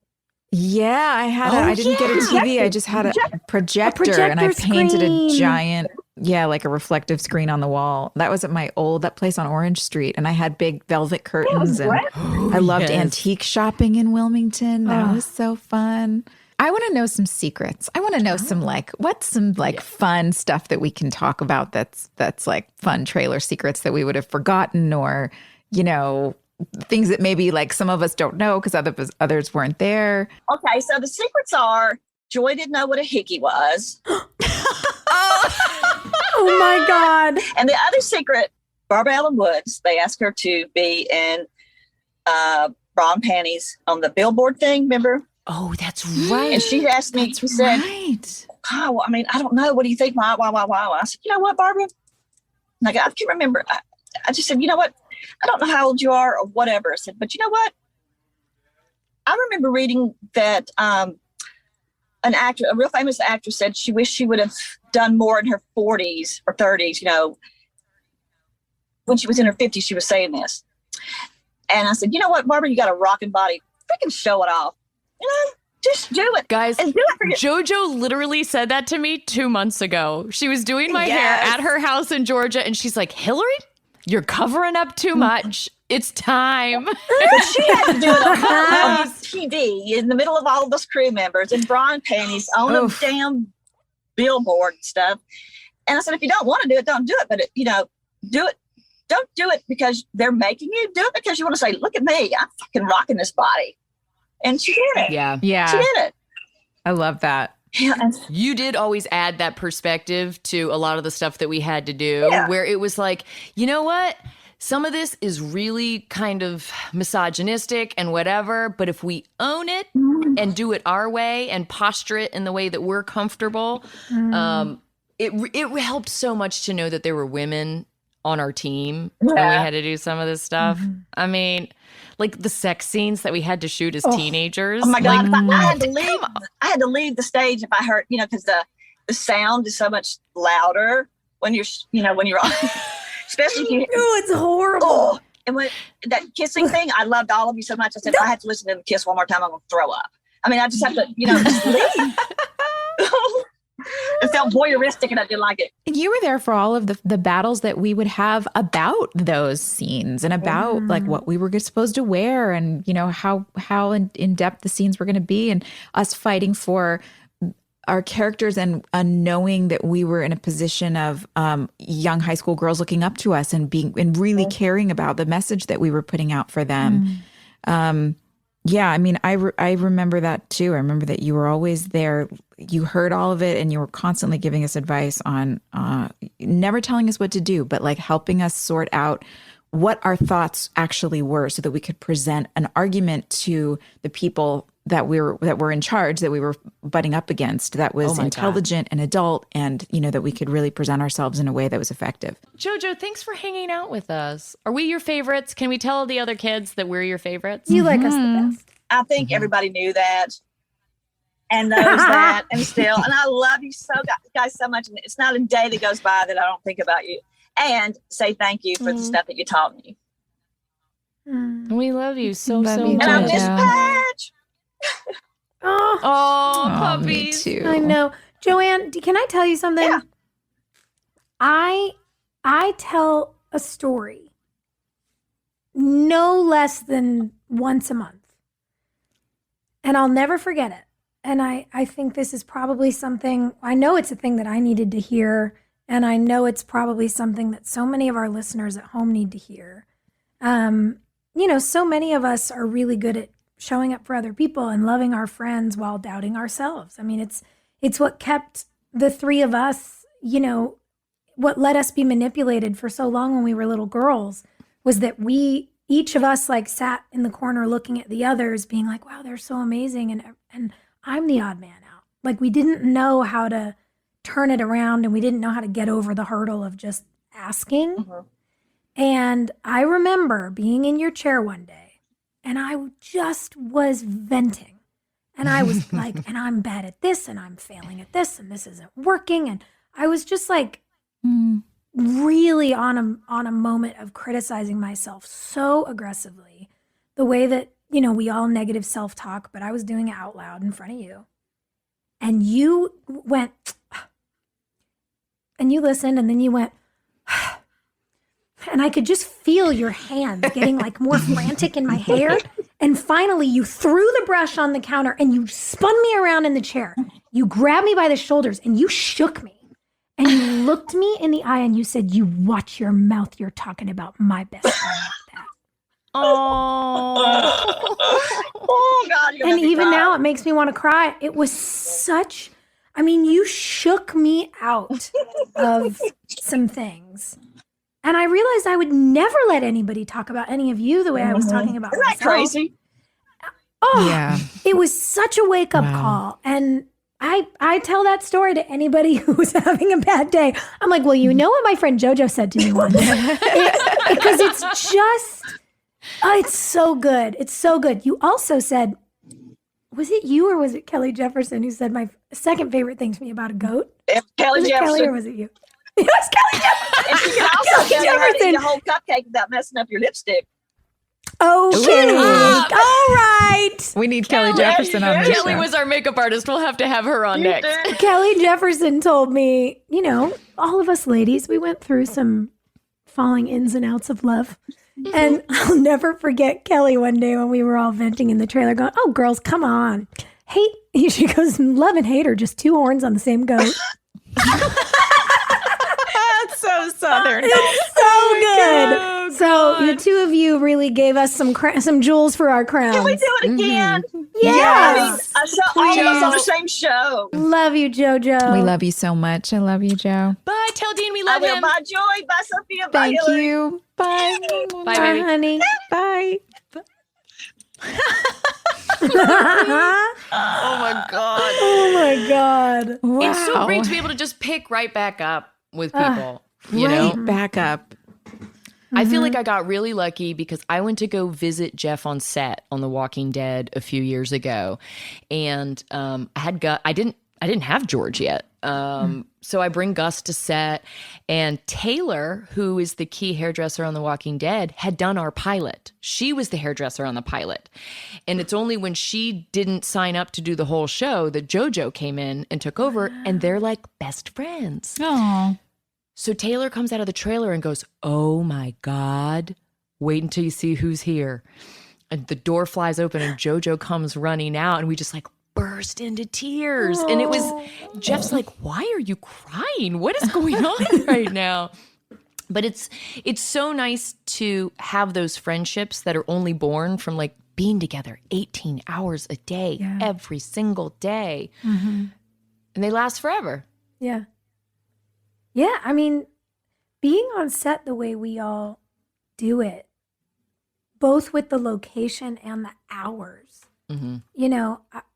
Yeah, I didn't get a TV. I just had a projector and I painted a giant, like a reflective screen on the wall. That was at that place on Orange Street. And I had big velvet curtains and I loved antique shopping in Wilmington. That was so fun. I want to know some secrets. I want to know some fun stuff that we can talk about that's like fun trailer secrets that we would have forgotten or, things that maybe like some of us don't know because others weren't there. Okay, so the secrets are Joy didn't know what a hickey was. Oh my God. And the other secret, Barbara Allen Woods, they asked her to be in bra and panties on the billboard thing, remember? Oh, that's right. And she asked me, she said, oh, I mean, I don't know. What do you think? Why? I said, you know what, Barbara? And I can't remember. I just said, you know what? I don't know how old you are or whatever. I said, but you know what? I remember reading that a real famous actress said she wished she would have done more in her 40s or 30s, when she was in her 50s, she was saying this. And I said, you know what, Barbara, you got a rocking body. Freaking show it off. Just do it. Guys, and do it for JoJo literally said that to me 2 months ago. She was doing my hair at her house in Georgia, and she's like, Hilarie, you're covering up too much. It's time. But she had to do it on TV in the middle of all of those crew members in bra and panties on a damn billboard and stuff. And I said, if you don't want to do it, don't do it. But, do it. Don't do it because they're making you. Do it because you want to say, look at me. I'm fucking rocking this body. And she did it. Yeah. She did it. I love that. Yeah. You did always add that perspective to a lot of the stuff that we had to do, where it was like, you know what? Some of this is really kind of misogynistic and whatever, but if we own it and do it our way and posture it in the way that we're comfortable, it helped so much to know that there were women on our team when we had to do some of this stuff. I mean, like the sex scenes that we had to shoot as teenagers. Oh my God! I had to leave the stage if I heard, because the sound is so much louder when you're, when you're on, especially if you. Oh, it's horrible. Oh, and when that kissing thing, I loved all of you so much. I said, if I had to listen to them kiss one more time, I'm gonna throw up. I mean, I just have to, just leave. It felt voyeuristic and I didn't like it. You were there for all of the battles that we would have about those scenes and about like what we were supposed to wear and, how in depth the scenes were going to be and us fighting for our characters and knowing that we were in a position of young high school girls looking up to us and really caring about the message that we were putting out for them. Yeah, I mean, I remember that too. I remember that you were always there. You heard all of it and you were constantly giving us advice on never telling us what to do, but like helping us sort out what our thoughts actually were so that we could present an argument to the people that were in charge, that we were butting up against, that was intelligent and adult and, that we could really present ourselves in a way that was effective. JoJo, thanks for hanging out with us. Are we your favorites? Can we tell the other kids that we're your favorites? You like us the best. I think everybody knew that and knows that, and still. And I love you guys so much. And it's not a day that goes by that I don't think about you and say thank you for the stuff that you taught me. We love you so much. And I miss Patch. Oh, puppies. Me too. I know. Joanne, can I tell you something? Yeah. I tell a story no less than once a month. And I'll never forget it. And I think this is probably something, I know it's a thing that I needed to hear. And I know it's probably something that so many of our listeners at home need to hear. So many of us are really good at showing up for other people and loving our friends while doubting ourselves. I mean, it's what kept the three of us, what let us be manipulated for so long when we were little girls was that each of us like sat in the corner looking at the others being like, wow, they're so amazing. And I'm the odd man out. Like we didn't know how to turn it around and we didn't know how to get over the hurdle of just asking. Mm-hmm. And I remember being in your chair one day and I just was venting. And I was like, and I'm bad at this and I'm failing at this and this isn't working. And I was just like really on a moment of criticizing myself so aggressively, the way that, we all negative self-talk, but I was doing it out loud in front of you. And you went, and you listened, and then you went, and I could just feel your hands getting like more frantic in my hair. And finally you threw the brush on the counter and you spun me around in the chair. You grabbed me by the shoulders and you shook me. And you looked me in the eye and you said, you watch your mouth. You're talking about my best friend like that. Oh, God. And even now it makes me want to cry. It was you shook me out of some things. And I realized I would never let anybody talk about any of you the way I was talking about myself. Isn't that crazy? Oh, yeah. It was such a wake-up call. And I tell that story to anybody who's having a bad day. I'm like, well, you know what my friend JoJo said to me once? Because it's just, it's so good. It's so good. You also said, was it you or was it Kelly Jefferson who said my second favorite thing to me about a goat? Kelly Jefferson. Kelly or was it you? It was Kelly Jefferson. And she can also tell you how to eat a whole cupcake without messing up your lipstick. Okay. All right. We need Kelly Jefferson on this Kelly show. was our makeup artist. We'll have to have her on next. Kelly Jefferson told me, all of us ladies, we went through some falling ins and outs of love. And I'll never forget Kelly one day when we were all venting in the trailer going, oh, girls, come on. She goes, love and hate are just two horns on the same goat. That's so Southern. It's so good. So the two of you really gave us some jewels for our crowns. Can we do it again? Yes. I saw all of us on the same show. Love you, JoJo. We love you so much. I love you, Joe. Bye. Tell Dean we I love will. him. Bye, Joy. Bye, Sophia. Bye, Thank Hilarie. you. Bye. Bye, baby. honey. Bye. Oh my God. Oh my God. Wow. It's so great to be able to just pick right back up with people. Back up. I feel like I got really lucky because I went to go visit Jeff on set on The Walking Dead a few years ago, and I didn't have George yet, so I bring Gus to set, and Taylor, who is the key hairdresser on The Walking Dead, had done our pilot. She was the hairdresser on the pilot, and it's only when she didn't sign up to do the whole show that JoJo came in and took over, and they're like best friends. Oh. So Taylor comes out of the trailer and goes, oh my God, wait until you see who's here. And the door flies open and JoJo comes running out and we just like burst into tears. And it was, Jeff's like, why are you crying? What is going on right now? But it's so nice to have those friendships that are only born from like being together 18 hours a day, every single day. Mm-hmm. And they last forever. Yeah. Yeah, I mean, being on set the way we all do it, both with the location and the hours. Mm-hmm.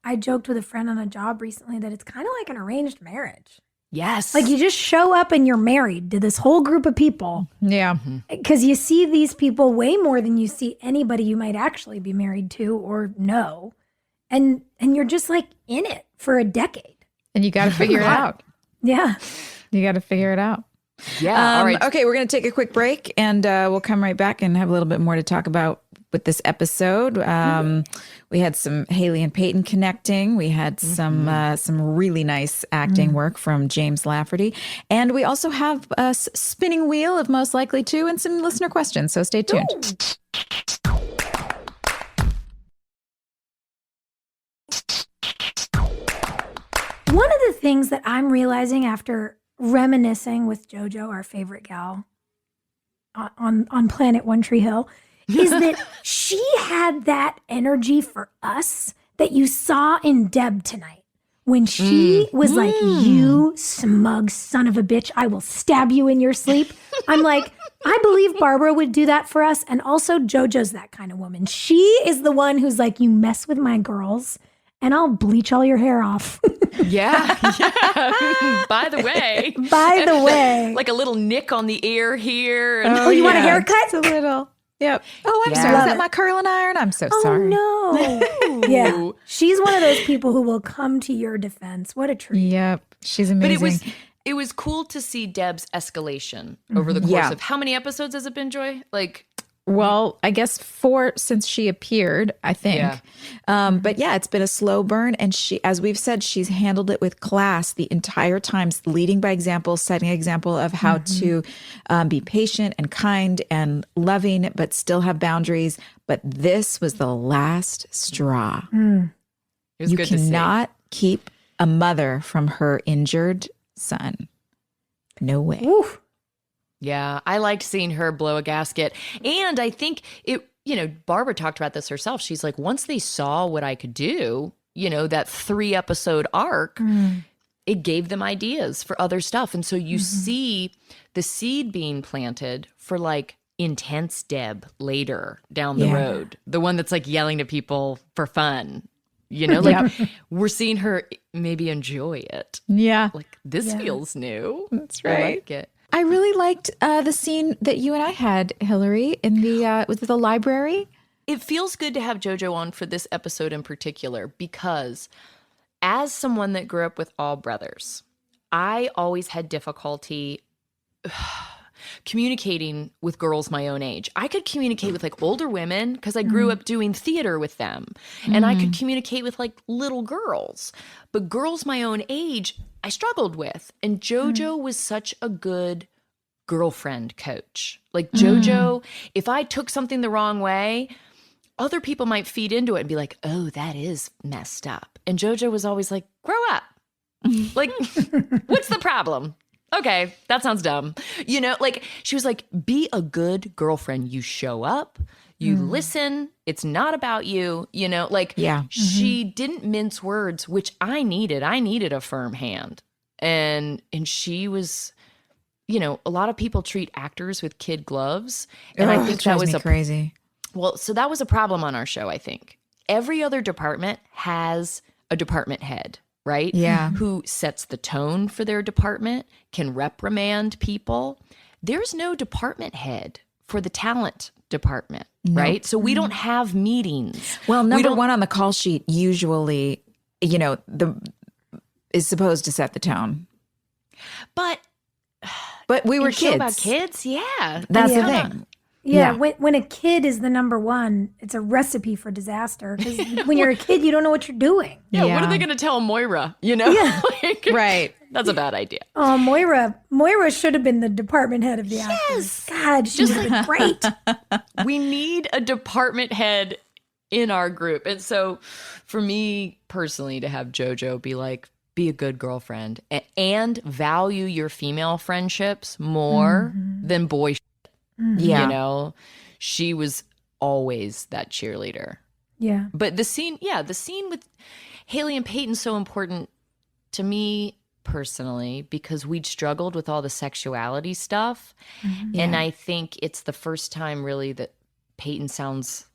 I joked with a friend on a job recently that it's kind of like an arranged marriage. Yes. Like you just show up and you're married to this whole group of people. Yeah. Because you see these people way more than you see anybody you might actually be married to or know. And you're just like in it for a decade. And you got to figure it out. Yeah. You got to figure it out. Yeah. All right. Okay, we're going to take a quick break and we'll come right back and have a little bit more to talk about with this episode. We had some Haley and Peyton connecting. We had some really nice acting work from James Lafferty. And we also have a spinning wheel of Most Likely To and some listener questions. So stay tuned. One of the things that I'm realizing after reminiscing with JoJo, our favorite gal on Planet One Tree Hill, is that she had that energy for us that you saw in Deb tonight. When she was like, you smug son of a bitch, I will stab you in your sleep. I'm like, I believe Barbara would do that for us. And also JoJo's that kind of woman. She is the one who's like, you mess with my girls and I'll bleach all your hair off. Yeah. By the way. Like a little nick on the ear here. And you want a haircut? It's a little. Yep. Oh, I'm sorry. Is that my curling iron? I'm so sorry. Oh, no. Yeah. She's one of those people who will come to your defense. What a treat. Yep. She's amazing. But it was cool to see Deb's escalation over the course of how many episodes has it been, Joy? Well, I guess 4 since she appeared, I think. Yeah. But yeah, it's been a slow burn. And she, as we've said, she's handled it with class the entire time, leading by example, setting an example of how to be patient and kind and loving, but still have boundaries. But this was the last straw. It was you good to see. cannot keep a mother from her injured son. No way. Oof. Yeah, I liked seeing her blow a gasket. And I think Barbara talked about this herself. She's like, once they saw what I could do, that 3-episode arc, it gave them ideas for other stuff. And so you see the seed being planted for intense Deb later down the road. The one that's yelling at people for fun. We're seeing her maybe enjoy it. Yeah. This feels new. That's right. I like it. I really liked the scene that you and I had, Hilarie, in with the library. It feels good to have JoJo on for this episode in particular because as someone that grew up with all brothers, I always had difficulty communicating with girls my own age. I could communicate with older women because I grew up doing theater with them, and I could communicate with little girls, but girls my own age I struggled with. And JoJo was such a good girlfriend coach. JoJo, if I took something the wrong way, other people might feed into it and be like, oh, that is messed up. And JoJo was always like, grow up. What's the problem? Okay, that sounds dumb. She was like, be a good girlfriend. You show up, you listen. It's not about you, She didn't mince words, which I needed. I needed a firm hand. And she was, a lot of people treat actors with kid gloves. And I think that was crazy. Well, so that was a problem on our show, I think. Every other department has a department head. Right? Yeah. Who sets the tone for their department, can reprimand people. There's no department head for the talent department, right? So we don't have meetings. Well, number one on the call sheet usually, is supposed to set the tone. But we were kids. About kids, yeah. That's the thing. Yeah, when a kid is the number one, it's a recipe for disaster. Because when you're a kid, you don't know what you're doing. Yeah, what are they going to tell Moira? Yeah. Right. That's a bad idea. Oh, Moira should have been the department head of the actors. God, she would have been great. We need a department head in our group. And so for me personally to have JoJo be a good girlfriend and value your female friendships more than boy shit. Yeah. She was always that cheerleader. Yeah. But the scene with Haley and Peyton is so important to me personally because we'd struggled with all the sexuality stuff. And I think it's the first time really that Peyton sounds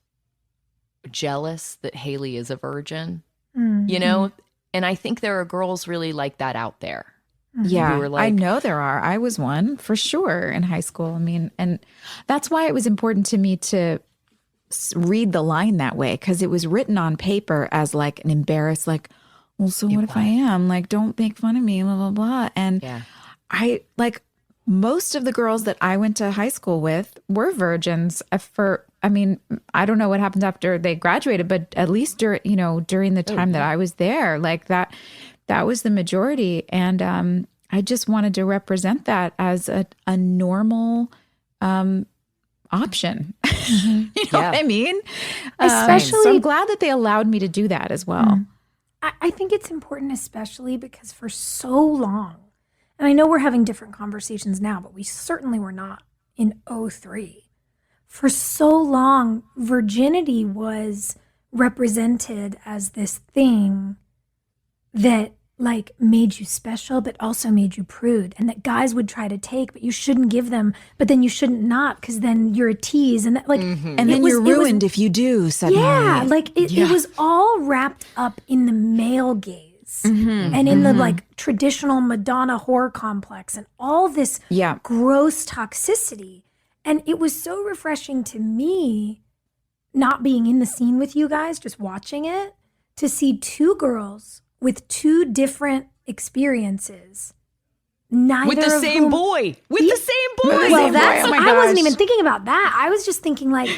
jealous that Haley is a virgin, And I think there are girls really like that out there. Yeah, You were I like, know there are. I was one for sure in high school. I mean, and that's why it was important to me to read the line that way, because it was written on paper as like an embarrassed, like, well, so what if I am? Like, don't make fun of me, blah, blah, blah. And I like most of the girls that I went to high school with were virgins I mean, I don't know what happened after they graduated, but at least during the time that I was there, like that was the majority. And I just wanted to represent that as a normal option. You know what I mean? Especially, so I'm glad that they allowed me to do that as well. I think it's important, especially because for so long, and I know we're having different conversations now, but we certainly were not in '03. For so long, virginity was represented as this thing that like made you special, but also made you prude, and that guys would try to take, but you shouldn't give them, but then you shouldn't not, because then you're a tease, and that, like, and then you're ruined if you do suddenly. Yeah, like it was all wrapped up in the male gaze and in the like traditional Madonna whore complex and all this gross toxicity. And it was so refreshing to me, not being in the scene with you guys, just watching it, to see two girls with two different experiences. With the same boy. Well, I wasn't even thinking about that. I was just thinking like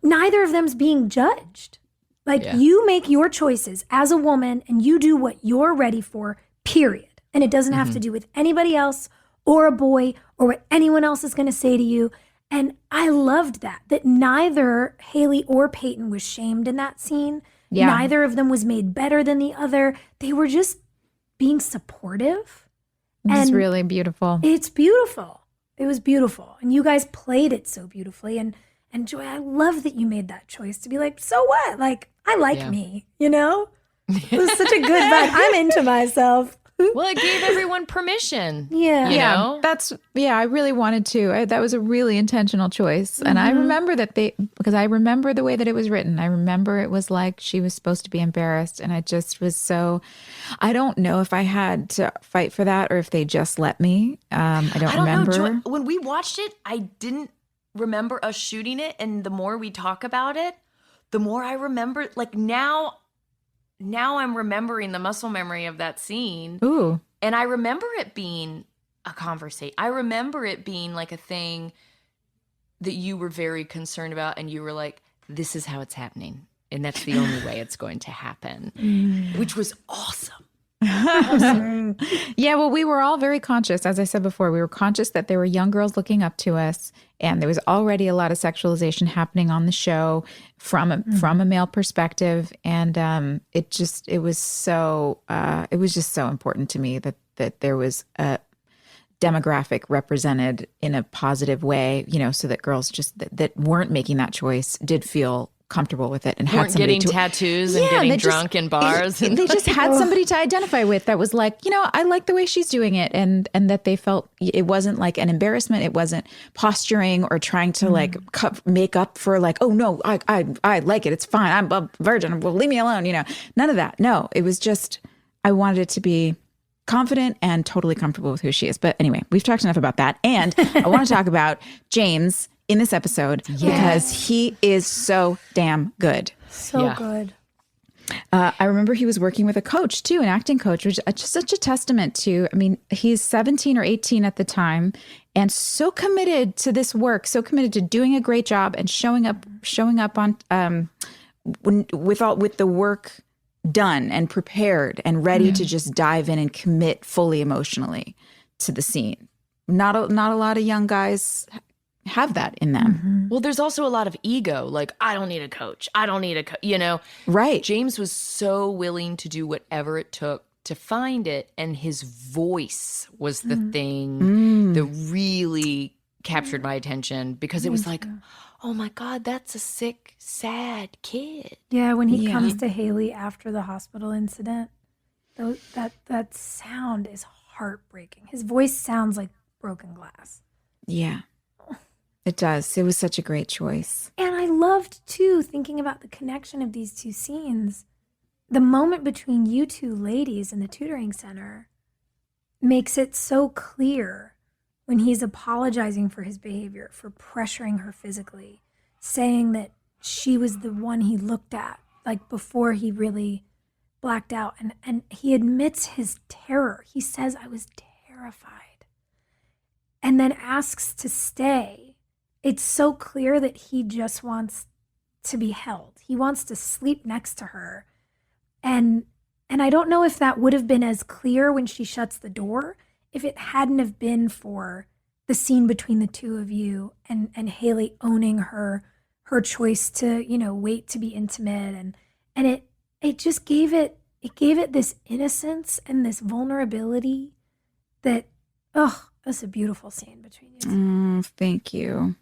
neither of them's being judged. Like you make your choices as a woman and you do what you're ready for, period. And it doesn't have to do with anybody else or a boy or what anyone else is going to say to you. And I loved that neither Haley or Peyton was shamed in that scene. Yeah. Neither of them was made better than the other. They were just being supportive. It's really beautiful. It's beautiful. It was beautiful. And you guys played it so beautifully. And Joy, I love that you made that choice to be like, so what? Like, I like me, you know? It was such a good vibe. I'm into myself. Well, it gave everyone permission. Yeah. You know? I really wanted to. That was a really intentional choice. And I remember because I remember the way that it was written. I remember it was like she was supposed to be embarrassed. And I just was I don't know if I had to fight for that or if they just let me. I don't remember. Know, when we watched it, I didn't remember us shooting it. And the more we talk about it, the more I remember, like now I'm remembering the muscle memory of that scene. Ooh. And I remember it being a conversation. I remember it being like a thing that you were very concerned about, and you were like, this is how it's happening. And that's the only way it's going to happen, which was awesome. Yeah, well, we were all very conscious. As I said before, we were conscious that there were young girls looking up to us, and there was already a lot of sexualization happening on the show from a male perspective, and it was just so important to me that there was a demographic represented in a positive way, so that girls just that weren't making that choice did feel comfortable with it and had somebody getting tattoos and getting drunk in bars. They just had somebody to identify with that was like, I like the way she's doing it, and that they felt it wasn't like an embarrassment. It wasn't posturing or trying to make up for like, oh no, I like it. It's fine. I'm a virgin. Well, leave me alone. None of that. No, it was just I wanted it to be confident and totally comfortable with who she is. But anyway, we've talked enough about that, and I want to talk about James in this episode because he is so damn good. So good. I remember he was working with a coach too, an acting coach, which is just such a testament to, he's 17 or 18 at the time and so committed to this work, so committed to doing a great job and showing up on with the work done and prepared and ready to just dive in and commit fully emotionally to the scene. Not a lot of young guys have that in them. Well, there's also a lot of ego. Like, I don't need a coach. Right. James was so willing to do whatever it took to find it. And his voice was the thing that really captured my attention because it was like, oh my God, that's a sick, sad kid. Yeah. When he comes to Haley after the hospital incident, that sound is heartbreaking. His voice sounds like broken glass. Yeah. It does. It was such a great choice. And I loved, too, thinking about the connection of these two scenes. The moment between you two ladies in the tutoring center, makes it so clear when he's apologizing for his behavior, for pressuring her physically, saying that she was the one he looked at, like before he really blacked out. And he admits his terror. He says, I was terrified. And then asks to stay. It's so clear that he just wants to be held. He wants to sleep next to her. And I don't know if that would have been as clear when she shuts the door if it hadn't have been for the scene between the two of you and Haley owning her choice to, wait to be intimate. And it just gave it this innocence and this vulnerability that, that's a beautiful scene between you two. Thank you.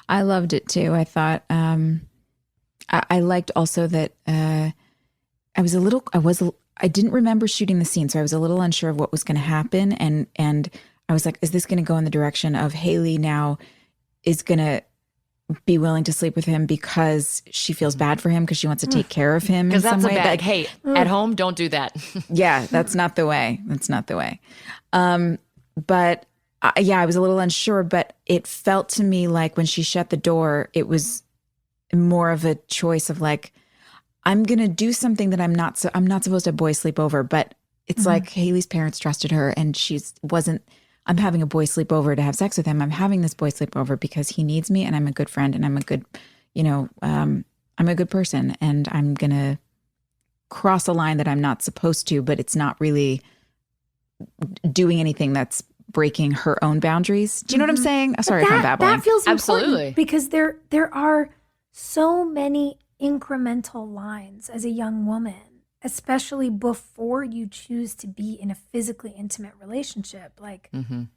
I loved it too. I thought, I liked also that I didn't remember shooting the scene, so I was a little unsure of what was going to happen. And I was like, is this going to go in the direction of Haley now is going to be willing to sleep with him because she feels bad for him because she wants to take care of him in some way? Bad, hey, at home, don't do that. Yeah, that's not the way. That's not the way. But I was a little unsure, but it felt to me like when she shut the door, it was more of a choice of like, I'm going to do something that I'm not supposed to have boys sleep over, but it's like Haley's parents trusted her and I'm having a boy sleep over to have sex with him. I'm having this boy sleep over because he needs me and I'm a good friend and I'm a good, I'm a good person and I'm going to cross a line that I'm not supposed to, but it's not really doing anything that's breaking her own boundaries. Do you know what I'm saying? Sorry if I'm babbling. That feels Absolutely. important because there are so many incremental lines as a young woman, especially before you choose to be in a physically intimate relationship. Like, when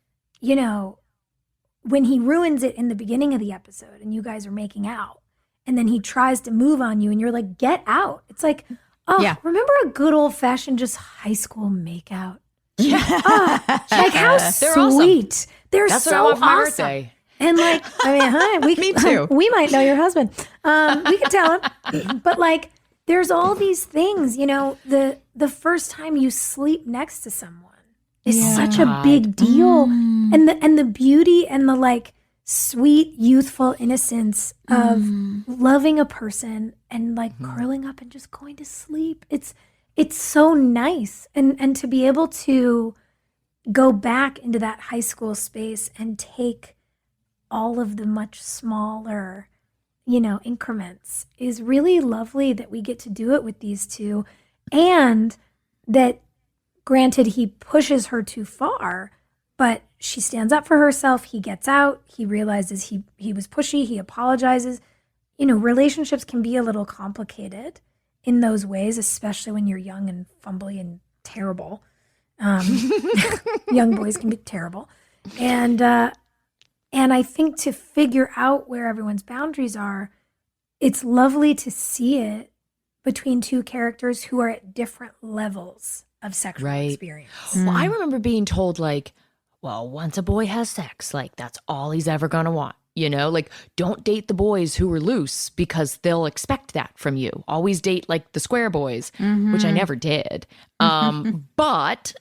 he ruins it in the beginning of the episode and you guys are making out and then he tries to move on you and you're like, get out. It's like, remember a good old fashioned just high school makeout? Yeah. Like how They're sweet. awesome. They're That's so what I want for my awesome. birthday. And like, Me too. We might know your husband. We could tell him. But like, there's all these things, the first time you sleep next to someone is such a big deal. And the beauty and the like sweet, youthful innocence of loving a person and like curling up and just going to sleep. It's so nice. And to be able to go back into that high school space and take all of the much smaller, increments is really lovely that we get to do it with these two. And that, granted, he pushes her too far, but she stands up for herself. He gets out. He realizes he was pushy. He apologizes. Relationships can be a little complicated in those ways, especially when you're young and fumbly and terrible. Young boys can be terrible. And I think to figure out where everyone's boundaries are, it's lovely to see it between two characters who are at different levels of sexual experience. Well, I remember being told like, well, once a boy has sex, like that's all he's ever going to want. Like don't date the boys who are loose because they'll expect that from you. Always date like the square boys, which I never did. But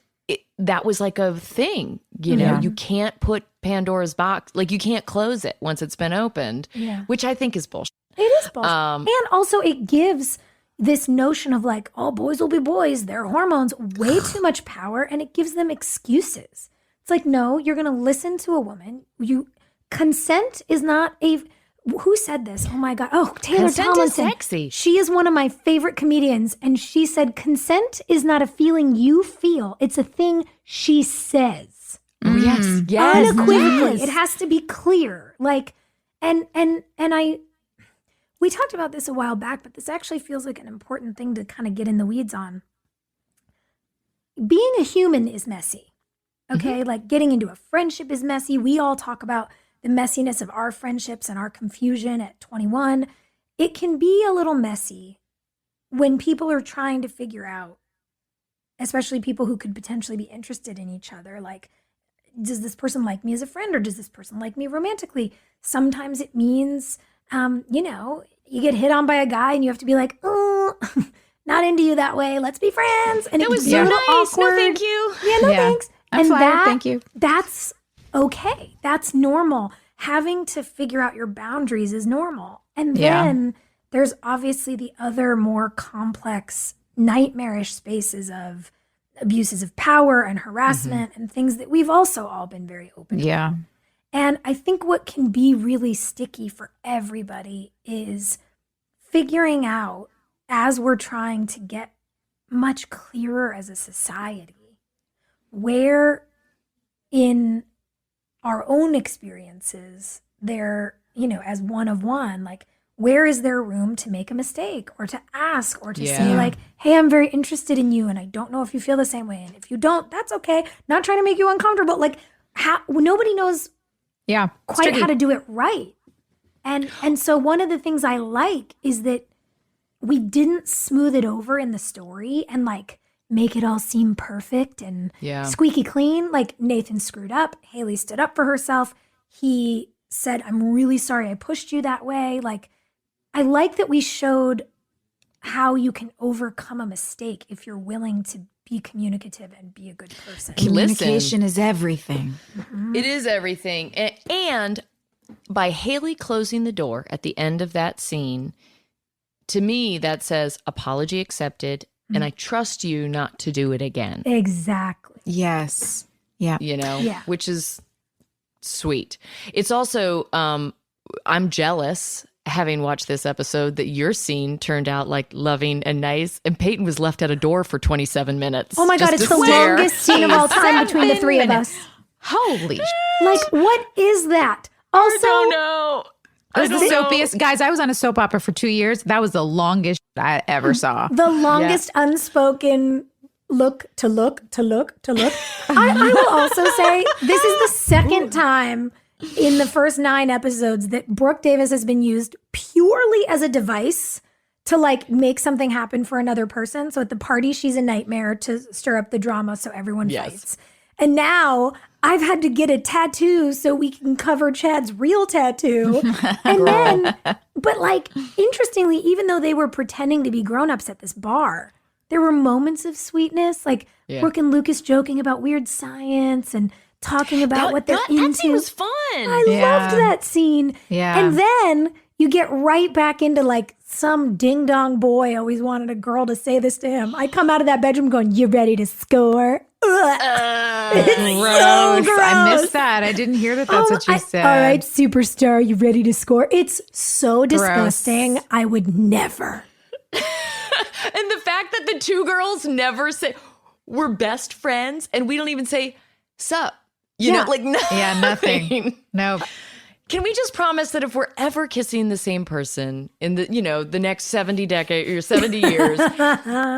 that was like a thing, you can't put Pandora's box, like you can't close it once it's been opened, which I think is bullshit. It is bullshit. And also it gives this notion of like, all boys will be boys, their hormones, way too much power, and it gives them excuses. It's like, no, you're going to listen to a woman. Consent is not who said this? Oh my God. Oh, Taylor Consent Tomlinson. is sexy. She is one of my favorite comedians. And she said, consent is not a feeling you feel. It's a thing she says. Yes. Unequivocally. Yes. It has to be clear. Like, we talked about this a while back, but this actually feels like an important thing to kind of get in the weeds on. Being a human is messy. Okay. Like getting into a friendship is messy. We all talk about the messiness of our friendships and our confusion at 21. It can be a little messy when people are trying to figure out, especially people who could potentially be interested in each other, like, does this person like me as a friend or does this person like me romantically? Sometimes it means, you get hit on by a guy and you have to be like, oh, not into you that way. Let's be friends. And It was can be so a little nice. awkward. No, thank you. Yeah, no thanks. I'm flattered. Thank you. That's okay. That's normal. Having to figure out your boundaries is normal. And then there's obviously the other more complex, nightmarish spaces of abuses of power and harassment and things that we've also all been very open to. Yeah. And I think what can be really sticky for everybody is figuring out, as we're trying to get much clearer as a society, where in our own experiences there, as one of one, like, where is there room to make a mistake or to ask or to say like, hey, I'm very interested in you and I don't know if you feel the same way. And if you don't, that's okay. Not trying to make you uncomfortable. Like, nobody knows quite how to do it right. And so one of the things I like is that we didn't smooth it over in the story and like make it all seem perfect and squeaky clean. Like, Nathan screwed up. Haley stood up for herself. He said, I'm really sorry I pushed you that way. Like, I like that we showed how you can overcome a mistake if you're willing to be communicative and be a good person. Communication is everything. It is everything. And by Haley closing the door at the end of that scene, to me, that says apology accepted, and I trust you not to do it again. Exactly. Yes. Yeah. Which is sweet. It's also, I'm jealous, having watched this episode, that your scene turned out like loving and nice, and Peyton was left at a door for 27 minutes. Oh my God, it's the longest scene of all time between the three of us. Holy Like, what is that? Also, I don't know. It was the soapiest. Guys, I was on a soap opera for 2 years. That was the longest I ever saw. The longest unspoken look. I will also say this is the second time in the first 9 episodes that Brooke Davis has been used purely as a device to like make something happen for another person. So at the party, she's a nightmare to stir up the drama so everyone fights. And now I've had to get a tattoo so we can cover Chad's real tattoo. And then, but like, interestingly, even though they were pretending to be grown-ups at this bar, there were moments of sweetness, like Brooke and Lucas joking about weird science and talking about what they're into. That scene was fun. I loved that scene. Yeah. And then you get right back into like some ding-dong boy always wanted a girl to say this to him. I come out of that bedroom going, you ready to score? It's so gross. I missed that. I didn't hear that's what you said. All right, superstar, you ready to score? It's so disgusting. I would never. And the fact that the two girls never say, we're best friends, and we don't even say, sup. You know, like nothing. Yeah, nothing. No. Can we just promise that if we're ever kissing the same person in the, the next 70 years,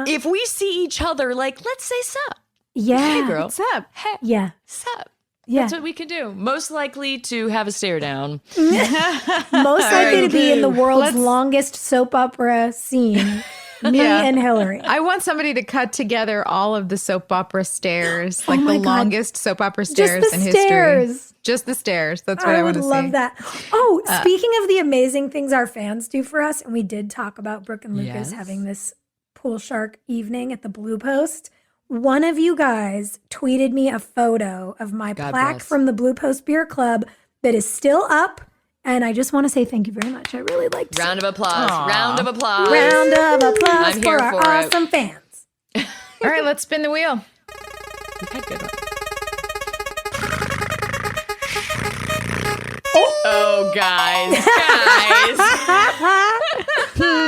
if we see each other, like, let's say sup. Yeah. Hey, girl. What's up? Hey. Yeah. Sup. Yeah. That's what we can do. Most likely to have a stare down. Most likely to be in the world's longest soap opera scene. Me and Hilarie. I want somebody to cut together all of the soap opera stairs, like the longest soap opera stairs in history. Just the stairs. That's what I want to see. I would love that. Oh, speaking of the amazing things our fans do for us, and we did talk about Brooke and Lucas having this pool shark evening at the Blue Post. One of you guys tweeted me a photo of my plaque from the Blue Post Beer Club that is still up. And I just want to say thank you very much. I really liked it. Round of applause. Aww. Round of applause. Round of applause for our awesome fans. All right, let's spin the wheel. You've had good one. Oh, guys.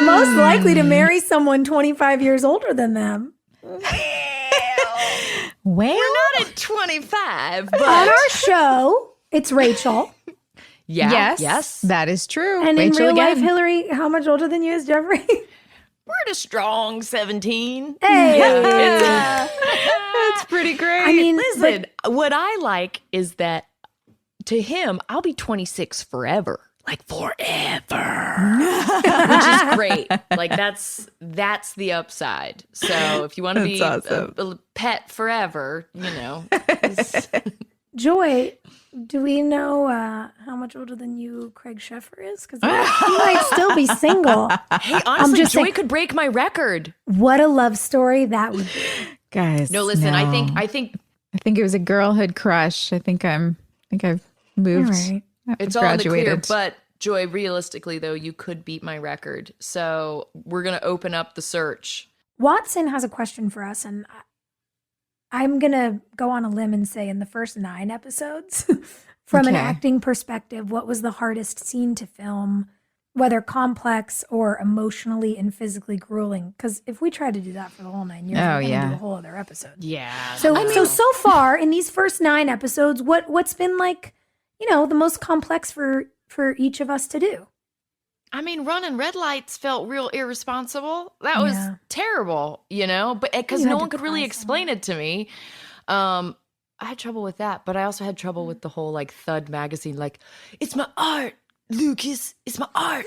Most likely to marry someone 25 years older than them. Well, we're not at 25, but on our show, it's Rachel. Yes, that is true. And Rachel in real life, again. Hilarie, how much older than you is Jeffrey? We're at a strong 17. Hey, that's pretty great. I mean, listen, what I like is that to him, I'll be 26 forever. Like forever. Which is great. Like that's the upside. So if you want to be a pet forever, Joy, do we know how much older than you Craig Sheffer is? Because he might still be single. Hey, honestly, Joy could break my record. What a love story that would be. Guys. No, listen, I think I think it was a girlhood crush. I think I've moved. All right. It's all in the clear, but Joy, realistically though, you could beat my record. So we're going to open up the search. Watson has a question for us, and I'm going to go on a limb and say in the first 9 episodes, from an acting perspective, what was the hardest scene to film, whether complex or emotionally and physically grueling? Because if we tried to do that for the whole 9 years, we're going to do a whole other episode. Yeah. So far in these first 9 episodes, what's been like, the most complex for each of us to do? I mean, running red lights felt real irresponsible. That was terrible, but because no one could really explain it to me. I had trouble with that, but I also had trouble with the whole like Thud magazine, like, it's my art, Lucas, it's my art.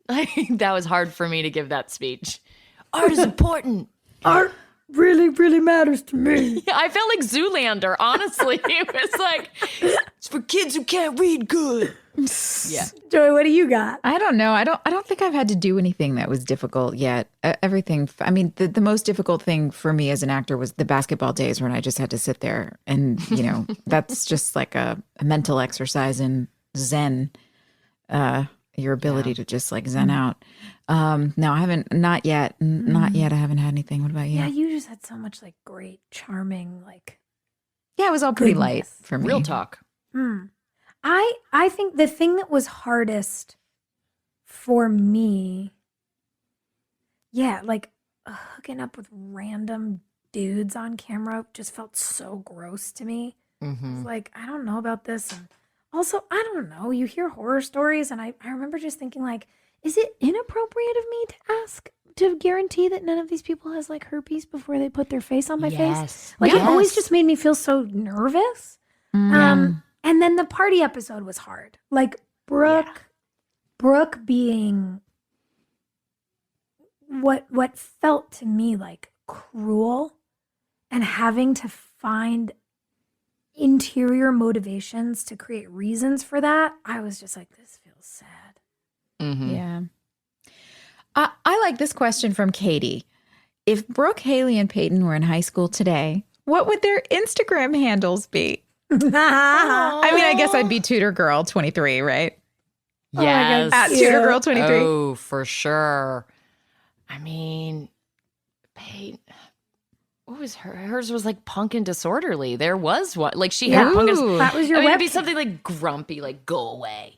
That was hard for me to give that speech. Art is important. Art really, really matters to me. Yeah, I felt like Zoolander, honestly. It was like, it's for kids who can't read good. Yeah. Joy, what do you got? I don't know. I don't think I've had to do anything that was difficult yet. Everything. I mean, the most difficult thing for me as an actor was the basketball days when I just had to sit there and, that's just like a mental exercise in Zen. Your ability to just like Zen out. No, I haven't. Not yet. Not yet. I haven't had anything. What about you? Yeah, you just had so much like great, charming, like. Yeah, it was all pretty light for me. Real talk. I think the thing that was hardest for me, like hooking up with random dudes on camera just felt so gross to me. It's like, I don't know about this. And also, I don't know, you hear horror stories and I remember just thinking like, is it inappropriate of me to ask to guarantee that none of these people has like herpes before they put their face on my face? Like it always just made me feel so nervous. And then the party episode was hard. Like Brooke being what felt to me like cruel and having to find interior motivations to create reasons for that. I was just like, this feels sad. Yeah. I like this question from Katie. If Brooke, Haley, and Peyton were in high school today, what would their Instagram handles be? I mean, I guess I'd be Tutor Girl 23, right? Yes. At Tutor Girl 23. Oh, for sure. I mean, Peyton, what was hers was like punk and disorderly. There was one. Like she had punk and that was your it'd be something like grumpy, like go away,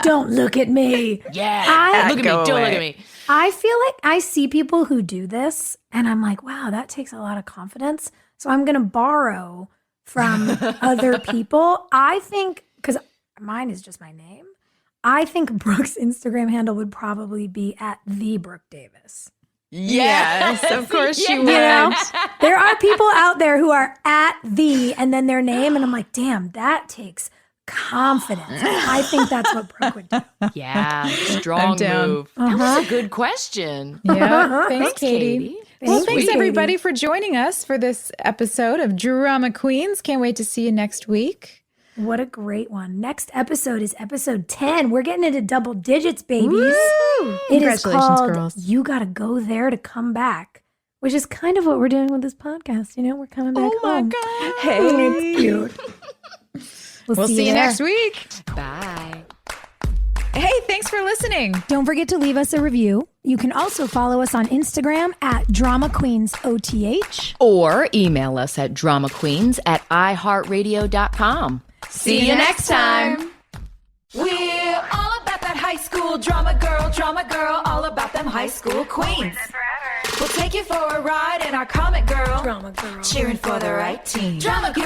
Don't look at me. Yeah. Look at me. Don't look at me. I feel like I see people who do this and I'm like, wow, that takes a lot of confidence. So I'm going to borrow from other people. I think, because mine is just my name, I think Brooke's Instagram handle would probably be at the Brooke Davis. Yes, of course she would. There are people out there who are at the and then their name. And I'm like, damn, that takes confidence. I think that's what Brooke would do. Yeah, strong move. That was a good question. Yeah, thanks Katie. Well, thanks Katie. everybody for joining us for this episode of Drama Queens. Can't wait to see you next week. What a great one. Next episode is episode 10. We're getting into double digits, babies. Woo! It is called girls. You Gotta Go There to Come Back, which is kind of what we're doing with this podcast. We're coming back home. God. Hey, it's cute. We'll see you next week. Bye. Hey, thanks for listening. Don't forget to leave us a review. You can also follow us on Instagram at DramaQueensOTH. Or email us at dramaqueens@iHeartRadio.com. See you next time. We're all about that high school drama girl, all about them high school queens. We'll take you for a ride in our comic girl, cheering for the right team. Drama queen.